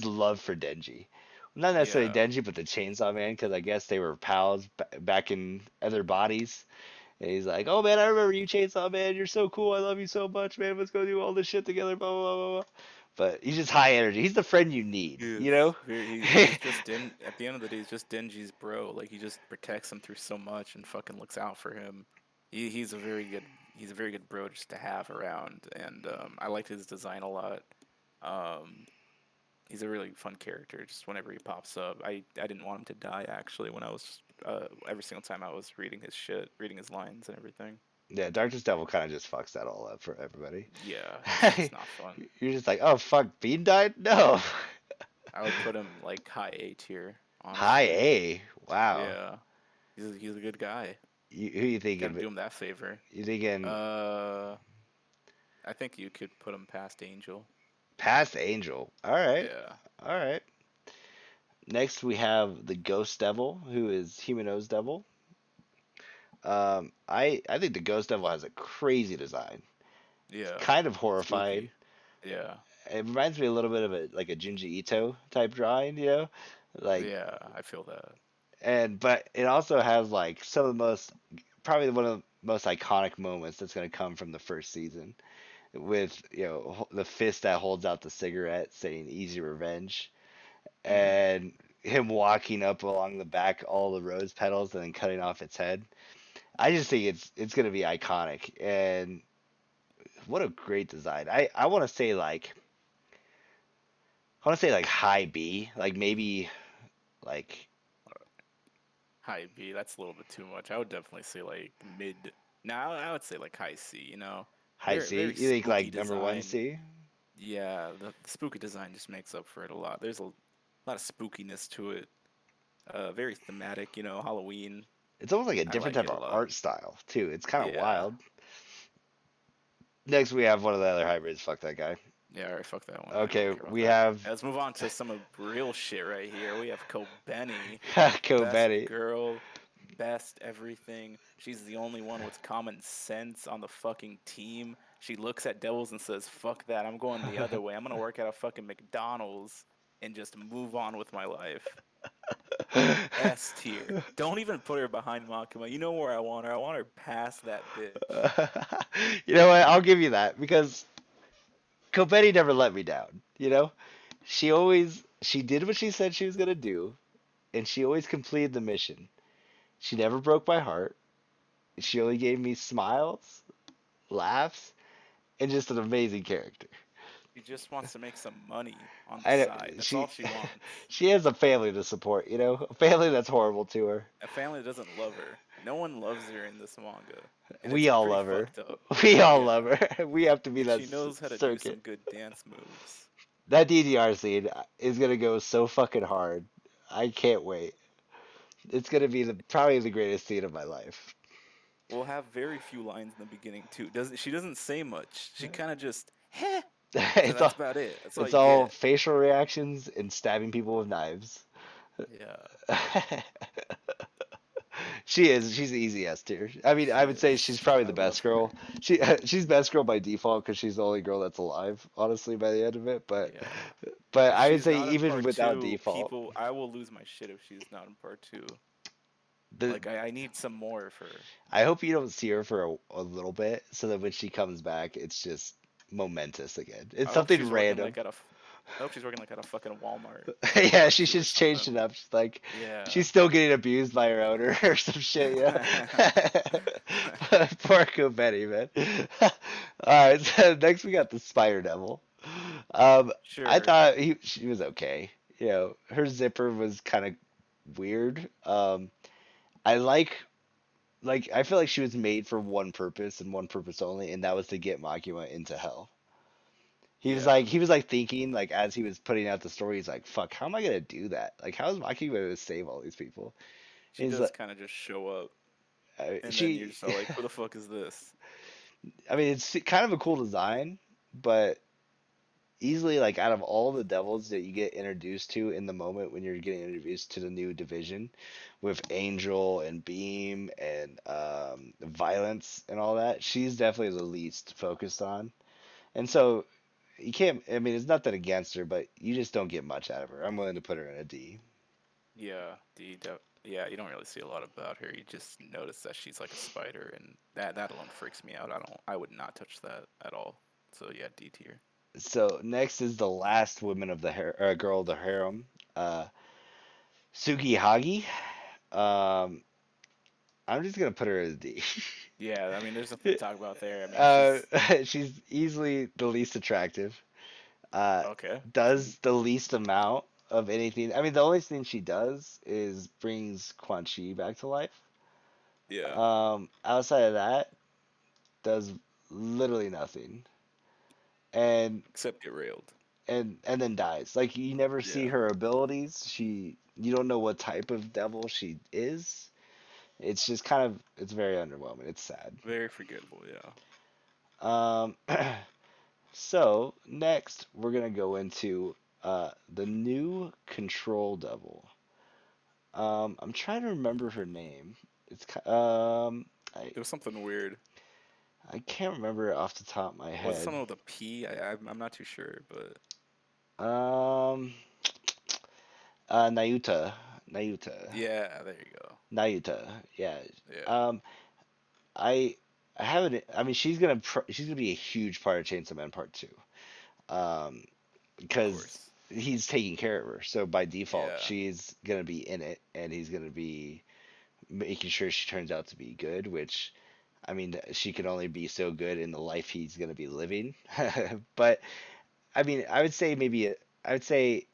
love for Denji. Not necessarily Yeah. Denji, but the Chainsaw Man, because I guess they were pals back in other bodies. And he's like, "Oh man, I remember you, Chainsaw Man. You're so cool. I love you so much, man. Let's go do all this shit together." Blah blah blah blah. Blah. But he's just high energy. He's the friend you need, He you is. know? He's just at the end of the day, he's just Denji's bro. Like he just protects him through so much and fucking looks out for him. He's a very good bro just to have around, and I liked his design a lot. Um, he's a really fun character. Just whenever he pops up, I didn't want him to die actually when I was every single time I was reading his shit, reading his lines and everything. Yeah, Darkest Devil kind of just fucks that all up for everybody. Yeah, it's just not fun. You're just like, oh fuck, Bean died? No. I would put him like high A tier, High honestly. A. Wow. Yeah, he's a good guy. Who you Gotta thinking? do him that favor. You thinking Uh, I think you could put him past Angel. past Angel? All right. Yeah, All right. Next we have the Ghost Devil, who is Humano's Devil. I think the Ghost Devil has a crazy design. It's yeah, kind of horrifying. spooky. Yeah, It reminds me a little bit of a Junji Ito type drawing, you know, like yeah, I feel that. and but it also has like some of the most probably one of the most iconic moments that's going to come from the first season with the fist that holds out the cigarette saying easy revenge Mm-hmm. and him walking up along the back all the rose petals and then cutting off its head. I just think it's going to be iconic and what a great design. I want to say like high B, like maybe like High B, that's a little bit too much. I would definitely say like mid. Now I would say like high C. High Very C. very You think spooky like number one design. C? Yeah, the spooky design just makes up for it a lot. There's a lot of spookiness to it. Very thematic. Halloween. It's almost like a I different like type it a of lot. art style too. It's kind of Yeah. wild. Next, we have one of the other hybrids. Fuck that guy. Yeah, alright, fuck that one. I don't Okay, care about we that. have Let's move on to some of real shit right here. We have Kobeni, best Covetti. girl, best everything. She's the only one with common sense on the fucking team. She looks at devils and says, "Fuck that. I'm going the other way. I'm gonna work at a fucking McDonald's and just move on with my life." S tier. Don't even put her behind Makima. You know where I want her. I want her past that bitch. You know what? I'll give you that because Covetti never let me down. She did what she said she was gonna do, and she always completed the mission. She never broke my heart. She only gave me smiles, laughs, and just an amazing character. She just wants to make some money on the I side. That's all she she wants. she has a family to support, a family that's horrible to her. A family that doesn't love her. No one loves her in this manga, and We it's all pretty love her. fucked up. We all love Yeah, her. We have to be and that she knows how to do some circuit. good dance moves. That DDR scene is gonna go so fucking hard. I can't wait. It's gonna be probably the greatest scene of my life. Will have very few lines in the beginning too. Doesn't she doesn't say much. She kind of just heh. It's That's all about it. That's all it's you all get. facial reactions and stabbing people with knives. Yeah, She is. She's the easy S tier. I mean, she I would say is. she's probably I the love best her. girl. She's best girl by default because she's the only girl that's alive. Honestly, by the end of it, but Yeah. but If I would she's say not in even part without two, default, people, I will lose my shit if she's not in part two. the Like I need some more of her. I hope you don't see her for a little bit, so that when she comes back, it's just momentous again. It's I hope something she's working random. like at a. I hope she's working like at a fucking Walmart in Yeah, part she two or just changed something. it up. She's like, Yeah. she's still getting abused by her owner or some shit, Poor Betty, man. All right, so next we got the Spider Devil. I Sure. thought she was okay. Her zipper was kind of weird. I I feel like she was made for one purpose and one purpose only, and that was to get Makima into hell. Yeah. He was like thinking like as he was putting out the story, he's like, "Fuck, how am I gonna do that? Like, how is Makima gonna save all these people?" She And he's does like, kind of just show up, and then you're she, just all like, "Who the fuck is this?" I mean, it's kind of a cool design, but easily like out of all the devils that you get introduced to in the moment when you're getting introduced to the new division with Angel and Beam and Violence and all that, she's definitely the least focused on. And so you can't, I mean, it's nothing against her, but you just don't get much out of her. I'm willing to put her in a D. Yeah. Yeah. You don't really see a lot about her. You just notice that she's like a spider, and that alone freaks me out. I don't. I would not touch that at all. So yeah, D tier. So next is the last woman of the girl of the harem, uh, Sugi Hagi. Um, I'm just gonna put her as a D. Yeah. I mean, there's nothing to talk about there. I mean, she's She's easily the least attractive. Uh, okay. does the least amount of anything. I mean, the only thing she does is brings Quan Chi back to life. Yeah. Outside of that, does literally nothing, and Except get railed. and then dies. Like you never see Yeah. her abilities. You don't know what type of devil she is. It's just it's very underwhelming. It's sad. Very forgettable. Yeah. Um, so next we're gonna go into the new Control Devil. I'm trying to remember her name. It's It was something weird. I can't remember it off the top of my Was it head. something with a P? I'm not too sure, but Um, Nayuta, Nayuta, yeah, there you go. Nayuta. Yeah. Yeah, Um, I I haven't. I mean, she's gonna be a huge part of Chainsaw Man Part Two. Um, of because course. he's taking care of her. So by default, Yeah, she's gonna be in it, and he's gonna be making sure she turns out to be good, which I mean, she can only be so good in the life he's going to be living. But I mean, I would say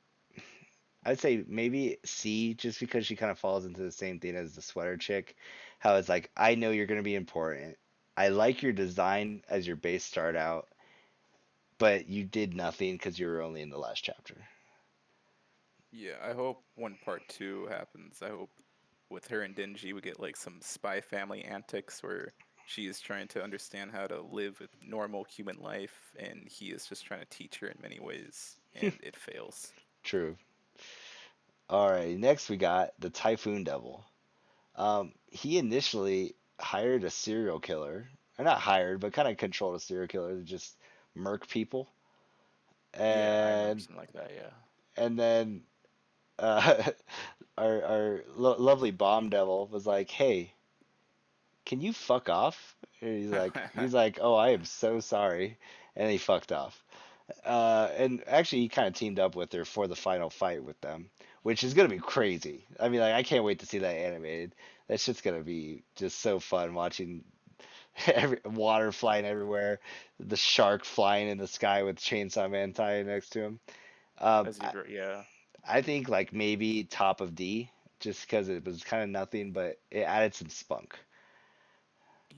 I'd say maybe C, just because she kind of falls into the same thing as the sweater chick. How it's like, I know you're going to be important. I like your design as your base start out, but you did nothing because you were only in the last chapter. Yeah, I hope when part two happens, I hope with her and Denji we get like some spy family antics where she is trying to understand how to live a normal human life and he is just trying to teach her in many ways and it fails. True. All right, next we got the Typhoon Devil. He initially hired a serial killer, or not hired, but kind of controlled a serial killer to just murk people, Yeah, I remember and something like that, yeah. then uh, our lovely bomb devil was like, "Hey, can you fuck off?" And he's like, "Oh, I am so sorry," and he fucked off. And actually, he kind of teamed up with her for the final fight with them, which is gonna be crazy. I mean, like, I can't wait to see that animated. That's just gonna be just so fun watching water flying everywhere, the shark flying in the sky with Chainsaw Man tied next to him. Um, As you I, grow, yeah. I think like maybe top of D, just because it was kind of nothing, but it added some spunk.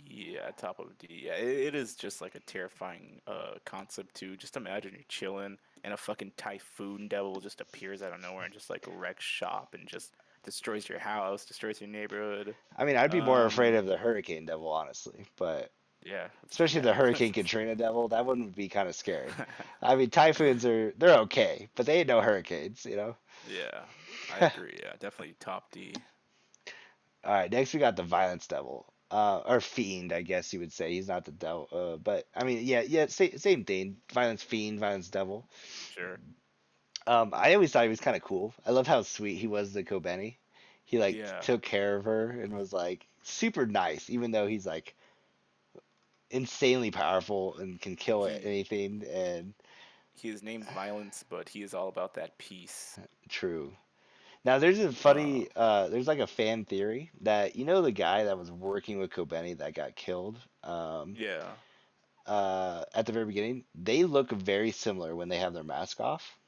Yeah, top of D. Yeah, it is just like a terrifying concept too. Just imagine you're chilling and a fucking typhoon devil just appears out of nowhere and just like wrecks shop and just destroys your house, destroys your neighborhood. I mean, I'd be more afraid Um, of the Hurricane Devil, honestly, but yeah, especially the yeah. Hurricane Katrina Devil, that wouldn't be kind of scary. I mean, typhoons they're okay, but they ain't no hurricanes, you know. Yeah, I agree. Yeah, definitely top D. All right, next we got the Violence Devil, or Fiend, I guess you would say. He's not the devil, but I mean, yeah, yeah, same thing. Violence Fiend, Violence Devil. Sure. I always thought he was kind of cool. I love how sweet he was to Kobeni. He like Yeah, took care of her and was like super nice, even though he's like insanely powerful and can kill he anything. And he is named Violence, but he is all about that peace. true. Now there's a Uh, funny, there's like a fan theory that the guy that was working with Kobeni that got killed, yeah, at the very beginning. They look very similar when they have their mask off,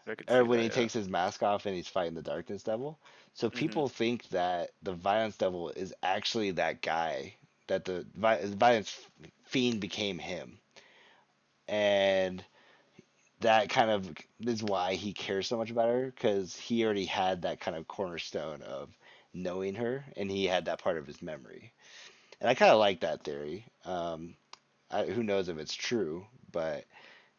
I could or see when that. he Yeah. takes his mask off and he's fighting the Darkness Devil. So Hmm. people think that the Violence Devil is actually that guy, that the Violence Fiend became him, and that kind of is why he cares so much about her, because he already had that kind of cornerstone of knowing her, and he had that part of his memory. And I kind of like that theory. Who knows if it's true, but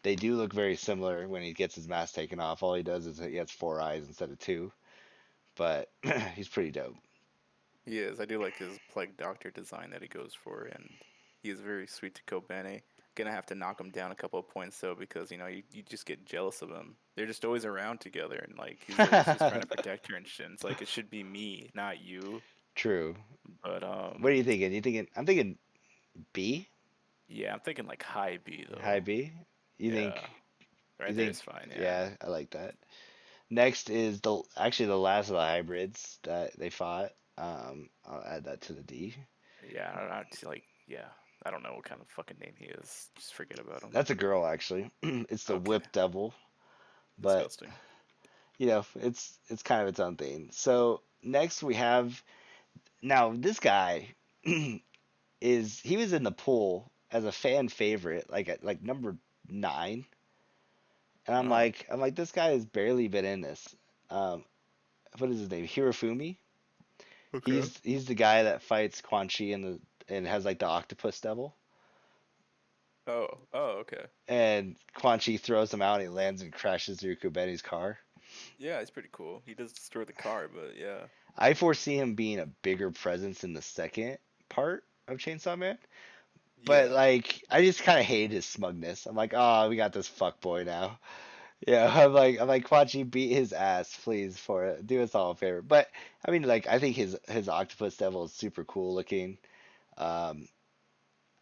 they do look very similar when he gets his mask taken off. All he does is he has four eyes instead of two, but he's pretty dope. He is. I do like his plague doctor design that he goes for, and he is very sweet to Kobene. Gonna have to knock him down a couple of points though, because you just get jealous of him. They're just always around together, and like he's always just trying to protect her and shit. And it's like it should be me, not you. True. But What are you thinking? You thinking? I'm thinking B, yeah, I'm thinking like high B high though. B. You think? Yeah, You right there think? is fine. Yeah, Yeah, I like that. Next is the last of the hybrids that they fought. I'll add that to the D. yeah. I just like yeah. I don't know what kind of fucking name he is. Just forget about him. That's a girl actually. It's the Okay, Whip Devil, but disgusting. it's kind of its own thing. So next we have now this guy he was in the pool as a fan favorite, like at like number 9, and Oh, I'm like this guy has barely been in this. Um, what is his name? Hirofumi. okay. He's the guy that fights Quan Chi and has like the octopus devil. Oh, okay. And Quan Chi throws him out and he lands and crashes through Kubeni's car. Yeah, it's pretty cool. He does destroy the car, but yeah. I foresee him being a bigger presence in the second part of Chainsaw Man. But Yeah. like, I just kind of hate his smugness. I'm like, oh, we got this fuck boy now. Yeah, I'm like, Quan Chi, beat his ass, please, for it. Do us all a favor. But I mean, like, I think his octopus devil is super cool looking. Um,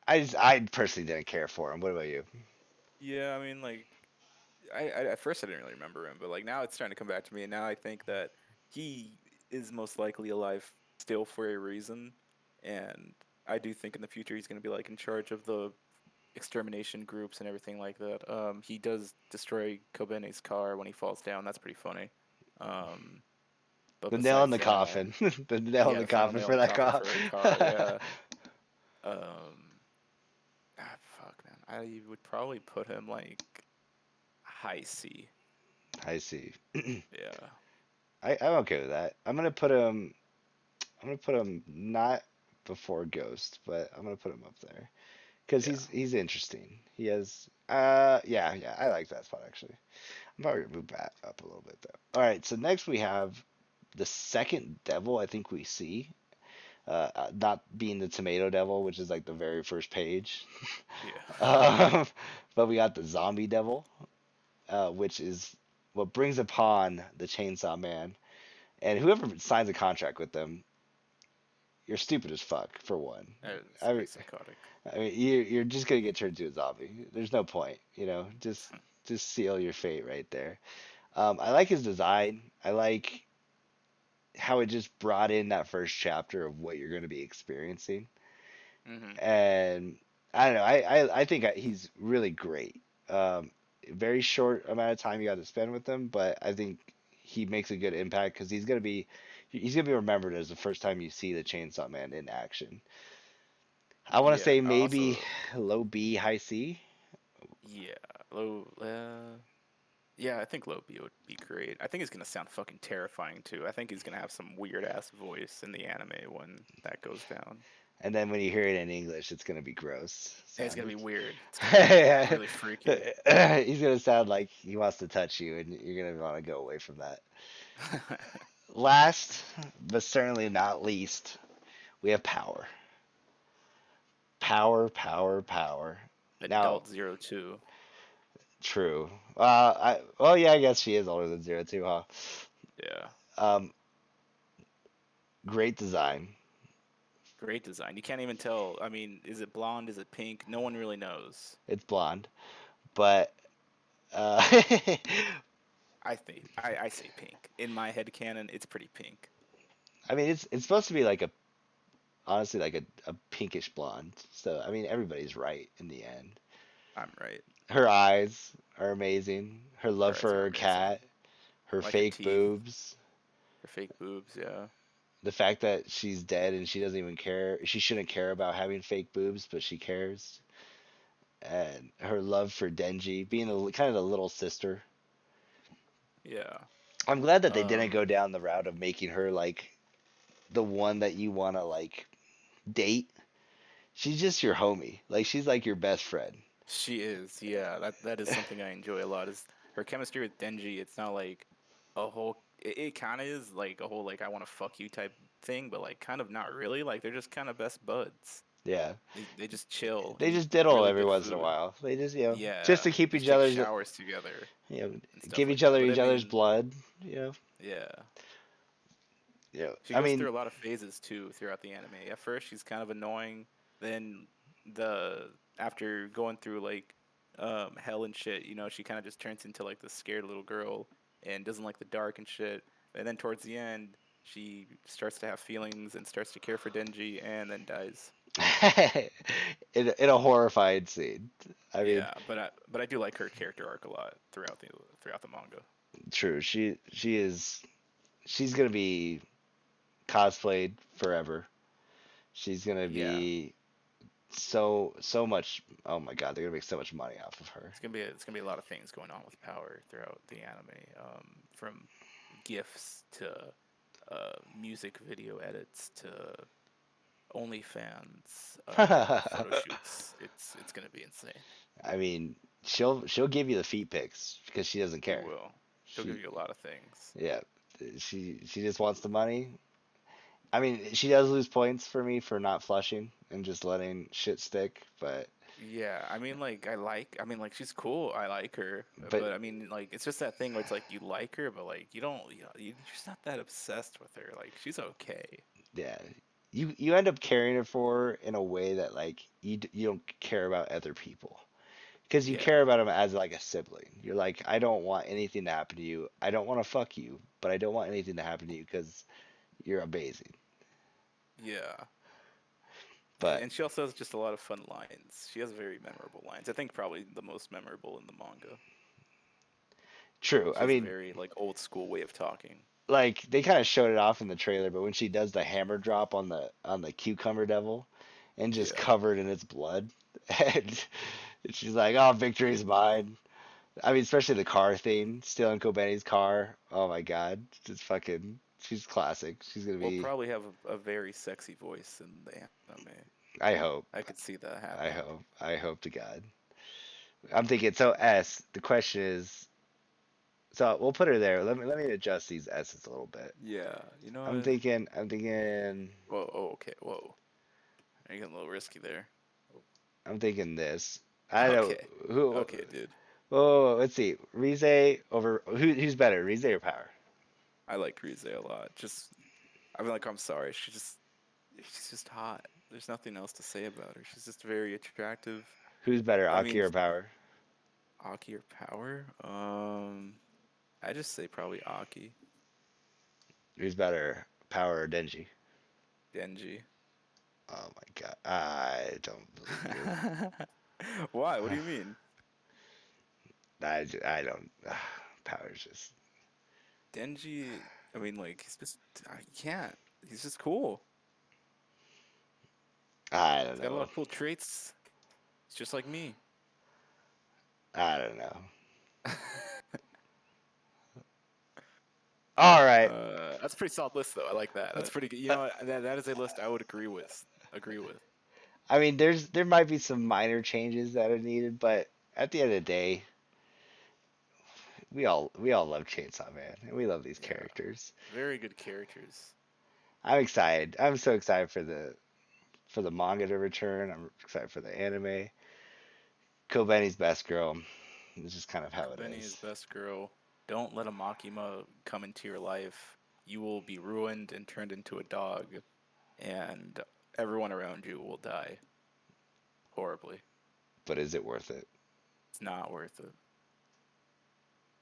I personally didn't care for him. What about you? Yeah, I mean like I at first I didn't really remember him, but like now it's starting to come back to me and now I think that he is most likely alive still for a reason. And I do think in the future he's going to be like in charge of the extermination groups and everything like that. He does destroy Kobene's car when he falls down. That's pretty funny. Um, but The nail in besides the that, coffin. The nail in yeah, the the final coffin nail in for the that coffin car. for her car. Yeah. Fuck, man. I would probably put him like high C. I see. Yeah. I'm okay with that. I'm gonna put him not before Ghost, but I'm gonna put him up there because Yeah. he's interesting. He has yeah, I like that spot actually. I'm probably gonna move back up a little bit though. All right, so next we have the second devil I think we see. Not being the tomato devil, which is like the very first page. Yeah. Um, but we got the zombie devil, which is what brings upon the Chainsaw Man. And whoever signs a contract with them, you're stupid as fuck for one. It's I mean, pretty psychotic. you're just gonna get turned into a zombie. There's no point, you know. Just seal your fate right there. I like his design. I like how it just brought in that first chapter of what you're gonna be experiencing. Hmm. And I don't know. I think he's really great. Um, very short amount of time you got to spend with him, but I think he makes a good impact because he's gonna be remembered as the first time you see the Chainsaw Man in action. I want to Yeah. say maybe Also, low B, high C. yeah. Low. Yeah, I think low B would be great. I think he's gonna sound fucking terrifying too. I think he's gonna have some weird ass voice in the anime when that goes down. And then when you hear it in English, it's gonna be gross And it's gonna be sounding. weird. It's gonna be Yeah. really freaky. He's gonna sound like he wants to touch you, and you're gonna want to go away from that. Last, but certainly not least, we have power. Power, power, power. Now, Adult 02. true. Well, yeah, I guess she is older than Zero too, huh? Yeah. Um, great design. Great design. You can't even tell. I mean, is it blonde? Is it pink? No one really knows. It's blonde, but uh, I say pink. In my head canon, it's pretty pink. I mean, it's supposed to be like a honestly like a pinkish blonde. So I mean, everybody's right in the end. I'm right. Her eyes are amazing. Her love Her for eyes are her amazing. cat. Her Like her fake teeth, boobs. her fake boobs, yeah. The fact that she's dead and she doesn't even care. She shouldn't care about having fake boobs, but she cares. And her love for Denji, being kind of the little sister. Yeah. I'm glad that they didn't Um go down the route of making her like the one that you want to like date. She's just your homie. Like she's like your best friend. she is, yeah. That is something I enjoy a lot is her chemistry with Denji. It's not like a whole it kind of is like a whole like I want to fuck you type thing, but like kind of not really. Like they're just kind of best buds. Yeah. They just chill They and eat just diddle really every good once in a food. while. They just Yeah, to keep just each take other's, showers together and stuff give like each that. other But I each other's mean, blood. You know, yeah. you know. She I goes mean, through a lot of phases too throughout the anime. At first, she's kind of annoying. Then the after going through like hell and shit, she kind of just turns into like this scared little girl and doesn't like the dark and shit. And then towards the end, she starts to have feelings and starts to care for Denji and then dies. in a horrified scene. I mean, Yeah, but I do like her character arc a lot throughout the manga. true. She's gonna be cosplayed forever. She's gonna Yeah, be so much. Oh my God, they're gonna make so much money off of her. it's gonna be a lot of things going on with power throughout the anime, from gifts to music video edits to OnlyFans photo shoots. It's gonna be insane. I mean, she'll give you the feet pics because she doesn't She care. will. She'll give She you a lot of things. yeah, she just wants the money. I mean, she does lose points for me for not flushing and just letting shit stick, Yeah, I mean, like, I mean, like, she's cool. I like her, but but I mean, like, it's just that thing where it's like you like her, but like you don't, you're just not that obsessed with her. Like, she's okay. yeah, you end up caring her for in a way that like you don't care about other people because you care Yeah, about them as like a sibling. You're like, I don't want anything to happen to you. I don't want to fuck you, but I don't want anything to happen to you because you're amazing. yeah. But And she also has just a lot of fun lines. She has very memorable lines. I think probably the most memorable in the manga. true. She I has a mean, very like old school way of talking. like they kind of showed it off in the trailer, but when she does the hammer drop on the cucumber devil and just Yeah. covered in its blood, and she's like, "Oh, victory's mine." I mean, especially the car theme, stealing Kobeni's car. Oh my God, just fucking, she's classic. She's gonna Will be. probably have a very sexy voice in the anime. I hope. I could see that I happening. hope. I hope to God. I'm thinking. So S. The question is. So we'll put her there. Let me adjust these S's a little bit. Yeah, you know I'm what? thinking. I'm thinking. Whoa, oh, okay, whoa. You're getting a little risky there. I'm thinking this. I don't know Okay. who. Okay, dude. Oh, let's see. Rize over who's better, Rize or Power? I like Rize a lot. Just I mean like I'm sorry. She's just hot. There's nothing else to say about her. She's just very attractive. Who's better, I Aki mean, or Power? Aki or Power? I just say probably Aki. Who's better, Power or Denji? Denji. Oh my God, I don't believe you. Why? What do you mean? I don't. Power's just. Denji, I mean, like, he's just, I can't. He's just cool. I don't He's got a lot know. of cool traits. It's just like me. I don't know. All right. That's a pretty solid list, though. I like that. Uh, That's pretty good. You uh, know, that is a list I would agree with. Agree with. I mean, there might be some minor changes that are needed, but at the end of the day, we all love Chainsaw Man, and we love these Yeah, characters. very good characters. I'm excited. I'm so excited for the manga to return. I'm excited for the anime. Kobeni's best girl. It's just kind of how it Benny is is. best girl. Don't let a Makima come into your life. You will be ruined and turned into a dog, and everyone around you will die horribly. But is it worth it? It's not worth it.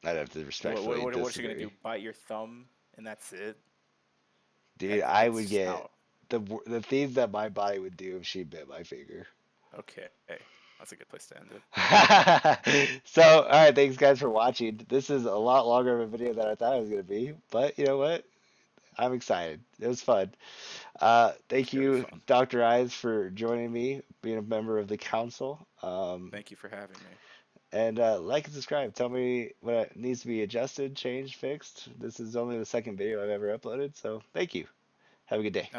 I'd have to What respectfully what what's she gonna do? disagree. Bite your thumb and that's it? Dude, That I would that's get not the things that my body would do if she bit my finger. okay. That's a good place to end it. So, all right, thanks guys for watching. This is a lot longer of a video than I thought it was gonna be, but you know what? I'm excited. It was fun. It's Thank very you, fun. Dr. Eyes, for joining me, being a member of the council. Thank you for having me. And like and subscribe. Tell me what needs to be adjusted, changed, fixed. This is only the second video I've ever uploaded, so thank you. Have a good day.